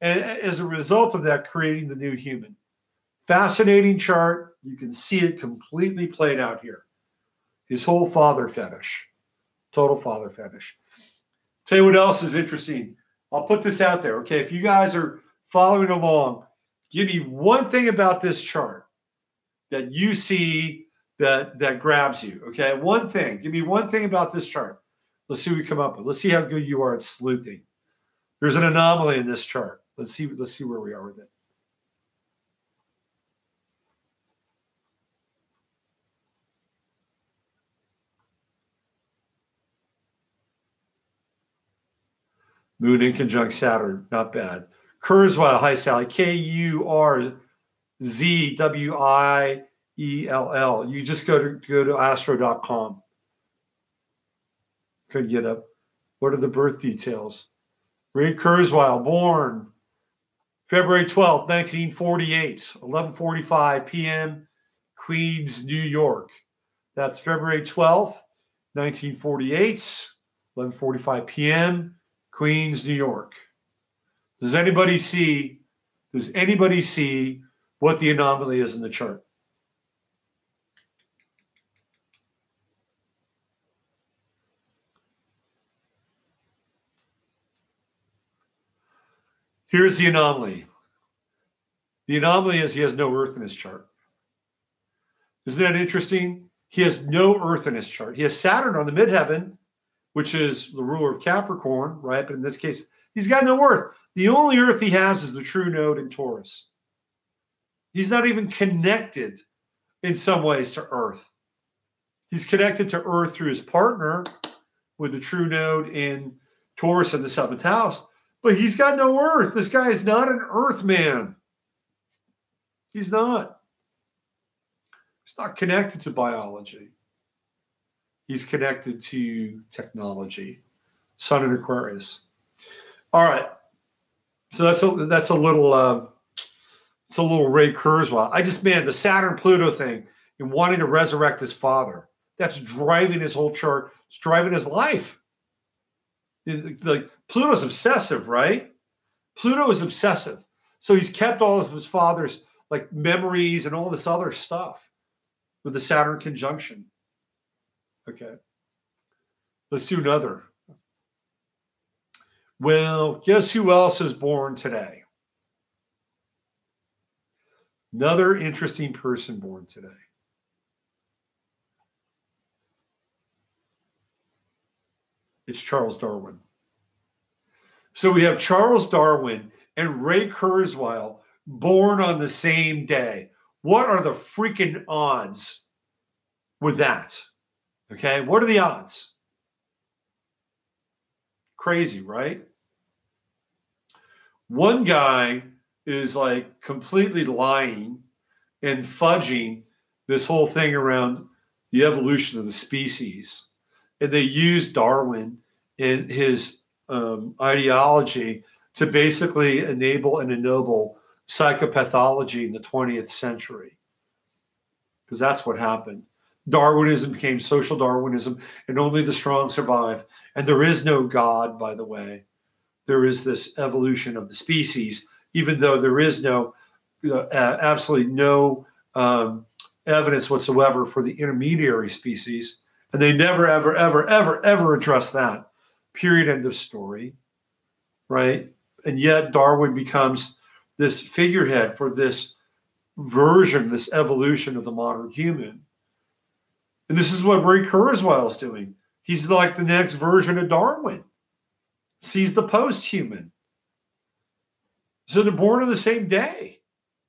and as a result of that, creating the new human. Fascinating chart. You can see it completely played out here. His whole father fetish. Total father fetish. Tell you what else is interesting. I'll put this out there, okay? If you guys are following along, give me one thing about this chart that you see that grabs you, okay? One thing. Give me one thing about this chart. Let's see what we come up with. Let's see how good you are at sleuthing. There's an anomaly in this chart. Let's see where we are with it. Moon in conjunct Saturn, not bad. Kurzweil, hi Sally, Kurzwiell. You just go to astro.com. Couldn't get up. What are the birth details? Ray Kurzweil, born February 12th, 1948, 11:45 p.m., Queens, New York. That's February 12th, 1948, 11:45 p.m., Queens, New York. Does anybody see what the anomaly is in the chart? Here's the anomaly. The anomaly is he has no Earth in his chart. Isn't that interesting? He has no Earth in his chart. He has Saturn on the midheaven, which is the ruler of Capricorn, right? But in this case, he's got no Earth. The only Earth he has is the true node in Taurus. He's not even connected in some ways to Earth. He's connected to Earth through his partner with the true node in Taurus in the 7th house. But he's got no Earth. This guy is not an Earth man. He's not. He's not connected to biology. He's connected to technology. Sun in Aquarius. All right. So that's a little Ray Kurzweil. The Saturn Pluto thing and wanting to resurrect his father. That's driving his whole chart. It's driving his life. Like Pluto's obsessive, right? Pluto is obsessive. So he's kept all of his father's like memories and all this other stuff with the Saturn conjunction. Okay. Let's do another. Well, guess who else is born today? Another interesting person born today. It's Charles Darwin. So we have Charles Darwin and Ray Kurzweil born on the same day. What are the freaking odds with that? Okay, what are the odds? Crazy, right? One guy is like completely lying and fudging this whole thing around the evolution of the species. And they used Darwin in his ideology to basically enable and ennoble psychopathology in the 20th century. Because that's what happened. Darwinism became social Darwinism, and only the strong survive. And there is no God, by the way. There is this evolution of the species, even though there is no, absolutely no evidence whatsoever for the intermediary species. And they never, ever, ever, ever, ever address that. Period. End of story. Right? And yet Darwin becomes this figurehead for this version, this evolution of the modern human. And this is what Ray Kurzweil is doing. He's like the next version of Darwin. Sees the post-human. So they're born on the same day.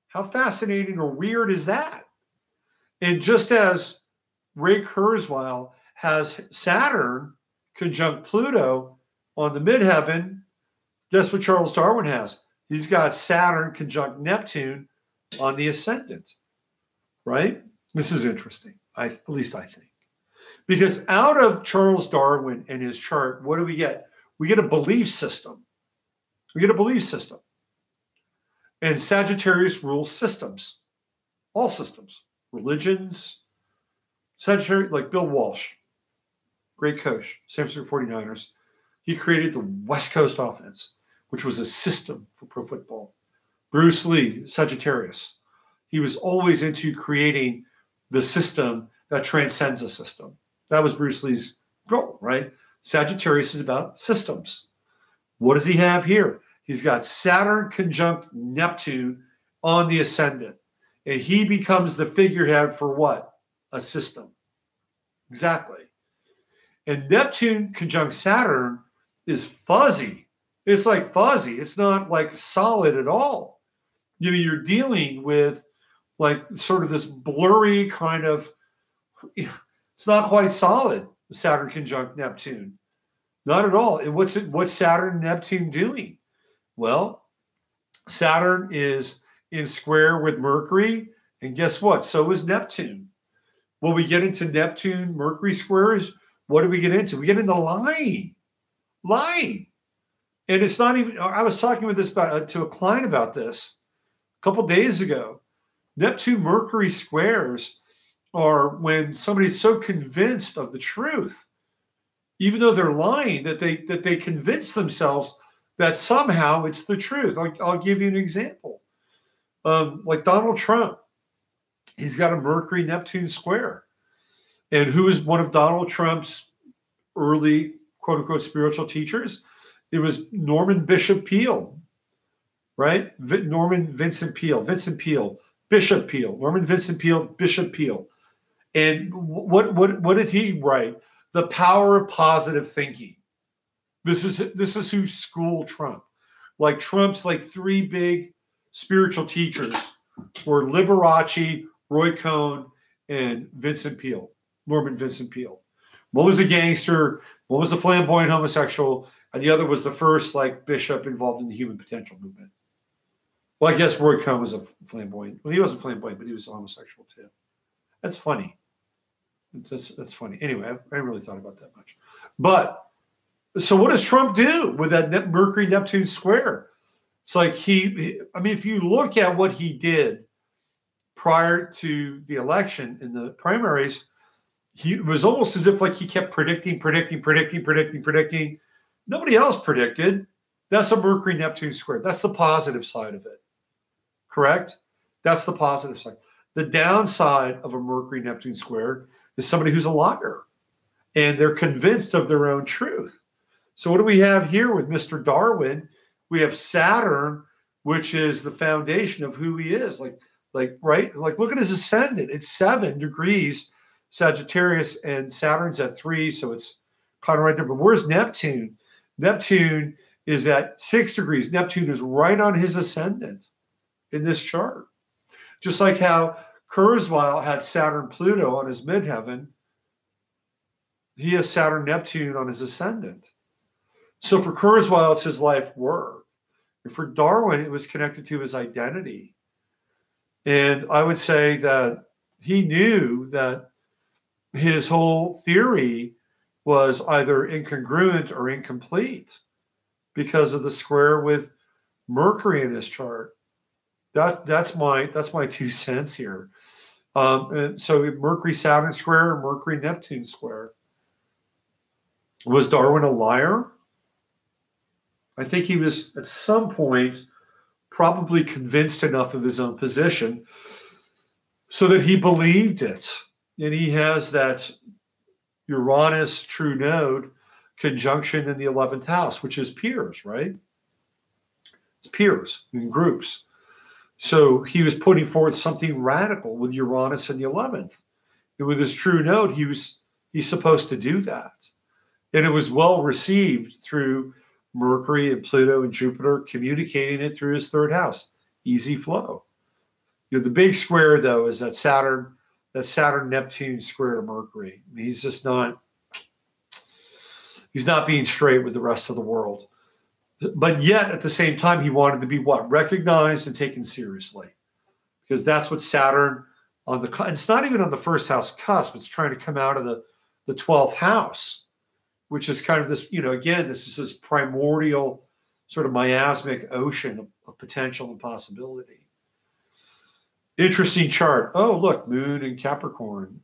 How fascinating or weird is that? And just as Ray Kurzweil has Saturn conjunct Pluto on the midheaven, guess what Charles Darwin has? He's got Saturn conjunct Neptune on the ascendant, right? This is interesting, at least I think. Because out of Charles Darwin and his chart, what do we get? We get a belief system. We get a belief system. And Sagittarius rules systems, all systems, religions. Sagittarius, like Bill Walsh, great coach, San Francisco 49ers. He created the West Coast offense, which was a system for pro football. Bruce Lee, Sagittarius. He was always into creating the system that transcends a system. That was Bruce Lee's goal, right? Sagittarius is about systems. What does he have here? He's got Saturn conjunct Neptune on the ascendant. And he becomes the figurehead for what? A system. Exactly. And Neptune conjunct Saturn is fuzzy. It's like fuzzy. It's not like solid at all. You know, you're dealing with like sort of this blurry kind of, it's not quite solid, Saturn conjunct Neptune. Not at all. And what's Saturn and Neptune doing? Well, Saturn is in square with Mercury, and guess what? So is Neptune. When we get into Neptune, Mercury squares, what do we get into? We get into lying. Lying. And it's not even, I was talking with this to a client about this a couple days ago. Neptune Mercury squares are when somebody's so convinced of the truth, even though they're lying, that they convince themselves that somehow it's the truth. I'll give you an example. Like Donald Trump, he's got a Mercury Neptune square. And who is one of Donald Trump's early quote unquote spiritual teachers? It was Norman Bishop Peale, right? Norman Vincent Peale, Bishop Peale, Norman Vincent Peale, Bishop Peale. And what did he write? The Power of Positive Thinking. This is who schooled Trump. Like Trump's like three big spiritual teachers were Liberace, Roy Cohn, and Vincent Peale, Norman Vincent Peale. One was a gangster, one was a flamboyant homosexual, and the other was the first like bishop involved in the human potential movement. Well, I guess Roy Cohn was a flamboyant. Well, he wasn't flamboyant, but he was a homosexual too. That's funny. That's funny. Anyway, I haven't really thought about that much. But so what does Trump do with that Mercury Neptune square? It's like I mean, if you look at what he did prior to the election in the primaries, it was almost as if like he kept predicting. Nobody else predicted. That's a Mercury Neptune square. That's the positive side of it. Correct? That's the positive side. The downside of a Mercury Neptune square is somebody who's a liar and they're convinced of their own truth. So what do we have here with Mr. Darwin? We have Saturn, which is the foundation of who he is. Right? Like look at his ascendant. It's 7 degrees Sagittarius and Saturn's at 3. So it's kind of right there. But where's Neptune? Neptune is at 6 degrees. Neptune is right on his ascendant in this chart. Just like how Kurzweil had Saturn Pluto on his midheaven, he has Saturn Neptune on his ascendant. So for Kurzweil, it's his life work. And for Darwin, it was connected to his identity. And I would say that he knew that his whole theory was either incongruent or incomplete because of the square with Mercury in this chart. That's my 2 cents here. And so Mercury Saturn square, Mercury Neptune square. Was Darwin a liar? I think he was at some point probably convinced enough of his own position so that he believed it. And he has that Uranus true node conjunction in the 11th house, which is peers, right? It's peers in groups. So he was putting forth something radical with Uranus in the 11th. And with his true node, he's supposed to do that. And it was well received through Mercury and Pluto and Jupiter communicating it through his 3rd house. Easy flow. The big square, though, is that Saturn-Neptune square to Mercury. I mean, he's not being straight with the rest of the world. But yet, at the same time, he wanted to be what? Recognized and taken seriously. Because that's what Saturn on the, it's not even on the 1st house cusp, it's trying to come out of the 12th house, which is kind of this, again, this is this primordial sort of miasmic ocean of potential and possibility. Interesting chart. Oh, look, Moon in Capricorn,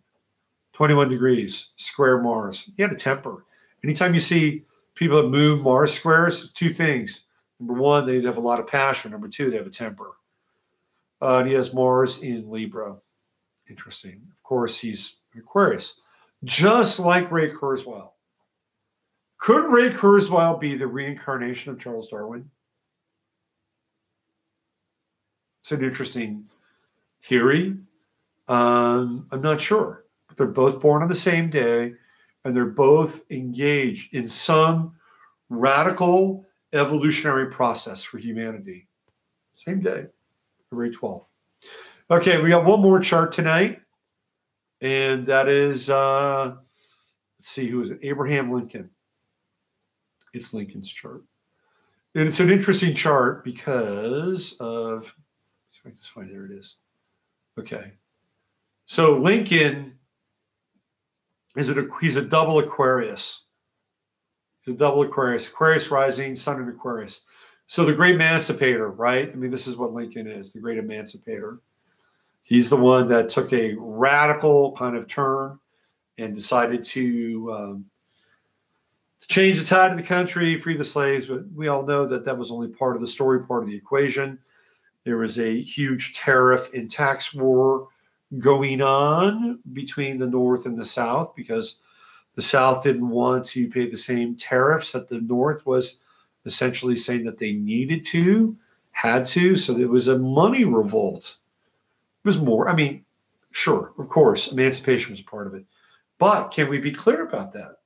21 degrees, square Mars. He had a temper. Anytime you see people at Moon Mars squares, 2 things. Number 1, they have a lot of passion. Number 2, they have a temper. And he has Mars in Libra. Interesting. Of course, he's an Aquarius, just like Ray Kurzweil. Could Ray Kurzweil be the reincarnation of Charles Darwin? It's an interesting theory. I'm not sure. But they're both born on the same day, and they're both engaged in some radical evolutionary process for humanity. Same day, February 12th. Okay, we got one more chart tonight, and that is, let's see, who is it? Abraham Lincoln. It's Lincoln's chart. And it's an interesting chart because of, let's see if I can just find, there it is. Okay. So Lincoln he's a double Aquarius. He's a double Aquarius. Aquarius rising, Sun in Aquarius. So the great emancipator, right? I mean, this is what Lincoln is, the great emancipator. He's the one that took a radical kind of turn and decided to change the tide of the country, free the slaves. But we all know that that was only part of the story, part of the equation. There was a huge tariff and tax war going on between the North and the South because the South didn't want to pay the same tariffs that the North was essentially saying that they needed to, had to. So there was a money revolt. It was more, I mean, sure, of course, emancipation was part of it. But can we be clear about that?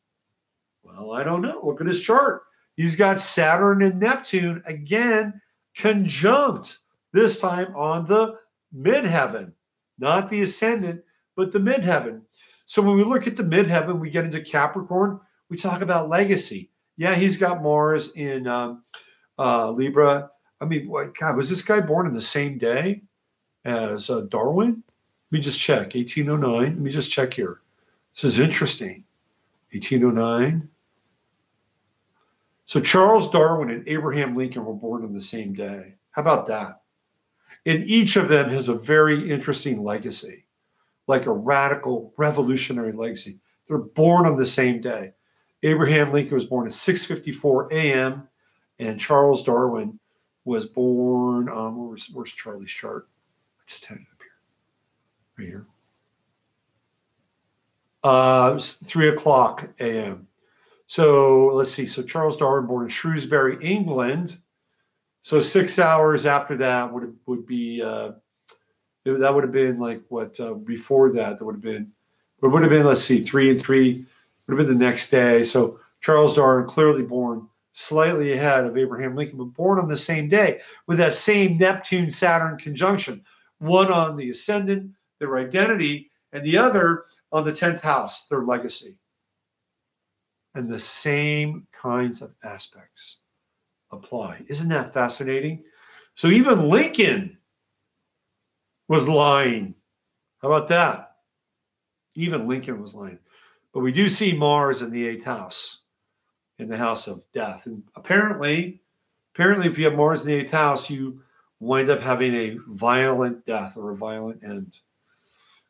Well, I don't know. Look at his chart. He's got Saturn and Neptune again conjunct, this time on the midheaven, not the ascendant, but the midheaven. So when we look at the midheaven, we get into Capricorn, we talk about legacy. Yeah, he's got Mars in Libra. I mean, God, was this guy born in the same day as Darwin? Let me just check. 1809. Let me just check here. This is interesting. 1809. So Charles Darwin and Abraham Lincoln were born on the same day. How about that? And each of them has a very interesting legacy, like a radical, revolutionary legacy. They're born on the same day. Abraham Lincoln was born at 6:54 a.m., and Charles Darwin was born, where's Charlie's chart? I just had it up here. Right here. It was 3 o'clock a.m. So let's see. So Charles Darwin born in Shrewsbury, England. So 6 hours after that would be that would have been like what before that would have been let's see 3 and 3 would have been the next day. So Charles Darwin clearly born slightly ahead of Abraham Lincoln, but born on the same day with that same Neptune-Saturn conjunction, one on the ascendant, their identity, and the other on the 10th house, their legacy. And the same kinds of aspects apply. Isn't that fascinating? So even Lincoln was lying. How about that? Even Lincoln was lying. But we do see Mars in the 8th house, in the house of death. And apparently, if you have Mars in the 8th house, you wind up having a violent death or a violent end.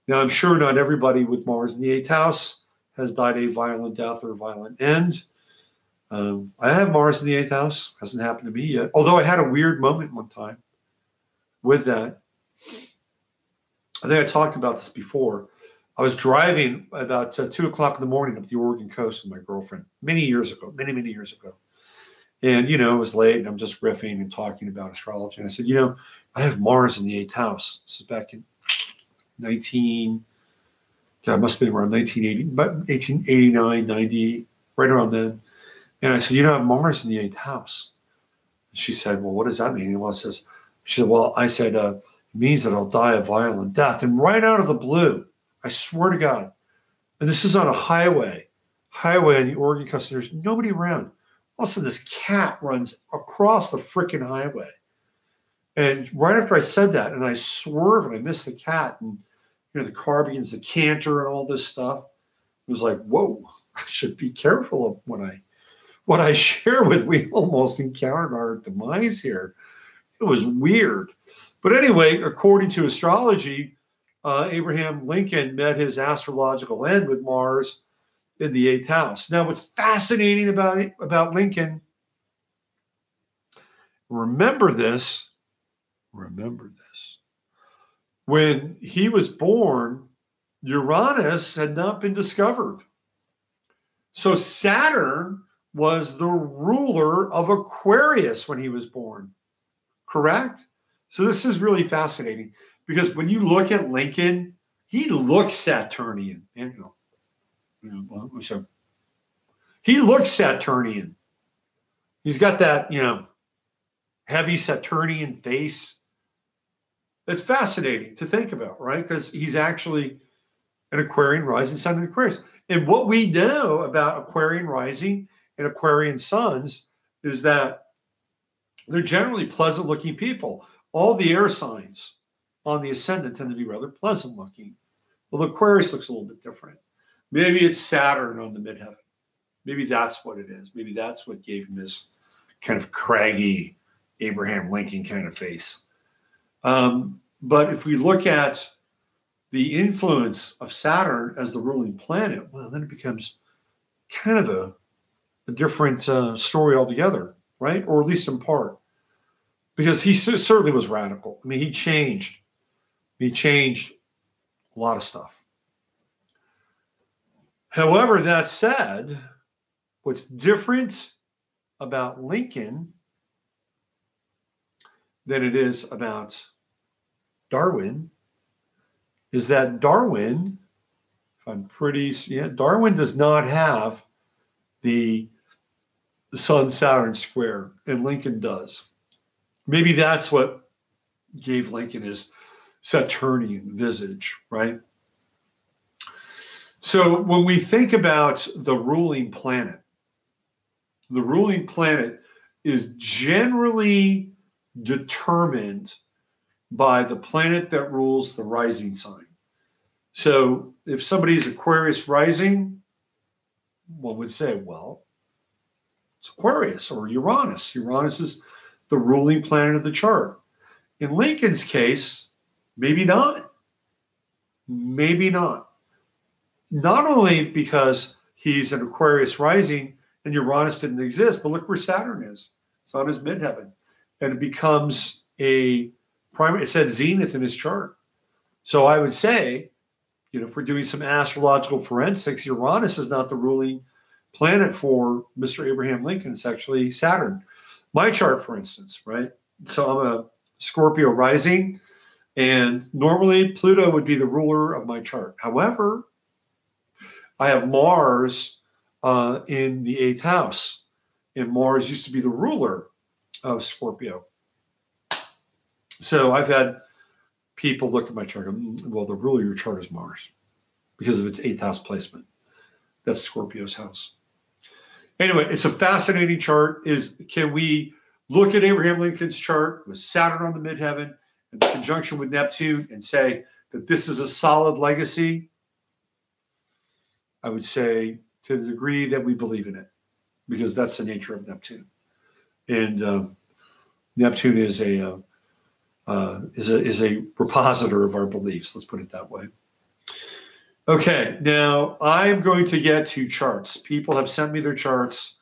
Now, I'm sure not everybody with Mars in the 8th house has died a violent death or a violent end. I have Mars in the 8th house. Hasn't happened to me yet. Although I had a weird moment one time with that. I think I talked about this before. I was driving about 2 o'clock in the morning up the Oregon coast with my girlfriend many years ago. And, you know, it was late and I'm just riffing and talking about astrology. And I said, you know, I have Mars in the 8th house. This is back in it must have been around 1980, about 1889, 90, right around then. And I said, you know, I have Mars in the 8th house. And she said, well, what does that mean? And she said, well, I said, it means that I'll die a violent death. And right out of the blue, I swear to God, and this is on a highway on the Oregon coast. There's nobody around. All of a sudden, this cat runs across the freaking highway. And right after I said that, and I swerve and I miss the cat, and you know, the car begins to canter and all this stuff. It was like, whoa, I should be careful of what I share with. We almost encountered our demise here. It was weird. But anyway, according to astrology, Abraham Lincoln met his astrological end with Mars in the 8th house. Now, what's fascinating about Lincoln, remember this. When he was born, Uranus had not been discovered. So Saturn was the ruler of Aquarius when he was born, correct? So this is really fascinating because when you look at Lincoln, he looks Saturnian. So he looks Saturnian. He's got that, you know, heavy Saturnian face. It's fascinating to think about, right? Because he's actually an Aquarian rising sun in Aquarius. And what we know about Aquarian rising and Aquarian suns is that they're generally pleasant looking people. All the air signs on the ascendant tend to be rather pleasant looking. Well, Aquarius looks a little bit different. Maybe it's Saturn on the midheaven. Maybe that's what it is. Maybe that's what gave him this kind of craggy Abraham Lincoln kind of face. But if we look at the influence of Saturn as the ruling planet, well, then it becomes kind of a different story altogether, right? Or at least in part. Because he certainly was radical. I mean, he changed a lot of stuff. However, that said, what's different about Lincoln than it is about Darwin is that Darwin does not have the Sun-Saturn square, and Lincoln does. Maybe that's what gave Lincoln his Saturnian visage, right? So when we think about the ruling planet is generally determined by the planet that rules the rising sign. So if somebody's Aquarius rising, one would say, well, it's Aquarius or Uranus. Uranus is the ruling planet of the chart. In Lincoln's case, maybe not. Maybe not. Not only because he's an Aquarius rising and Uranus didn't exist, but look where Saturn is. It's on his midheaven. And it becomes a primary, it says zenith in his chart. So I would say, you know, if we're doing some astrological forensics, Uranus is not the ruling planet for Mr. Abraham Lincoln. It's actually Saturn. My chart, for instance, right? So I'm a Scorpio rising, and normally Pluto would be the ruler of my chart. However, I have Mars in the 8th house, and Mars used to be the ruler of Scorpio. So I've had people look at my chart and go, well, the ruler of your chart is Mars because of its 8th house placement. That's Scorpio's house. Anyway, it's a fascinating chart. Can we look at Abraham Lincoln's chart with Saturn on the midheaven in conjunction with Neptune and say that this is a solid legacy? I would say to the degree that we believe in it, because that's the nature of Neptune. And Neptune is a repositor of our beliefs. Let's put it that way. Okay, now I'm going to get to charts. People have sent me their charts,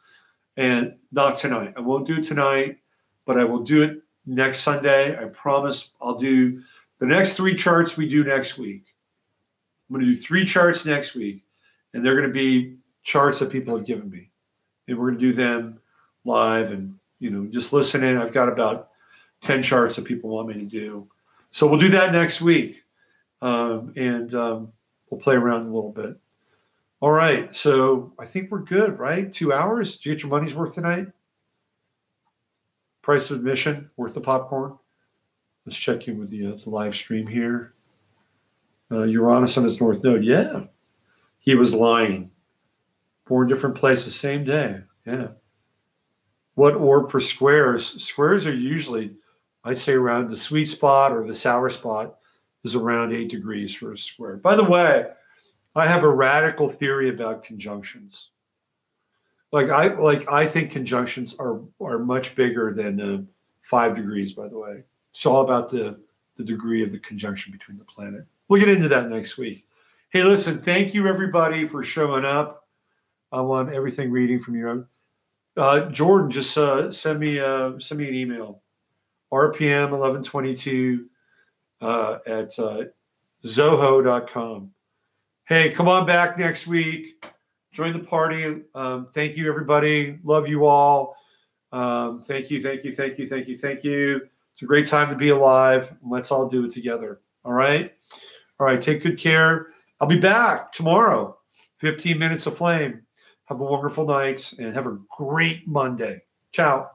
and not tonight. I won't do it tonight, but I will do it next Sunday. I promise I'll do the next 3 charts we do next week. I'm going to do 3 charts next week, and they're going to be charts that people have given me. And we're going to do them live and, just listen in. I've got about 10 charts that people want me to do. So we'll do that next week. And we'll play around a little bit. All right. So I think we're good, right? 2 hours. Did you get your money's worth tonight? Price of admission, worth the popcorn? Let's check in with the live stream here. Uranus on his north node. Yeah. He was lying. Born different places, same day. Yeah. What orb for squares? Squares are usually, I'd say, around the sweet spot or the sour spot is around 8 degrees for a square. By the way, I have a radical theory about conjunctions. I think conjunctions are much bigger than 5 degrees, by the way. It's all about the degree of the conjunction between the planet. We'll get into that next week. Hey, listen, thank you everybody for showing up. I want everything reading from you. Jordan, just send me an email. RPM 1122 at zoho.com. Hey, come on back next week. Join the party. Thank you, everybody. Love you all. Thank you. It's a great time to be alive. Let's all do it together. All right? All right, take good care. I'll be back tomorrow. 15 minutes of flame. Have a wonderful night and have a great Monday. Ciao.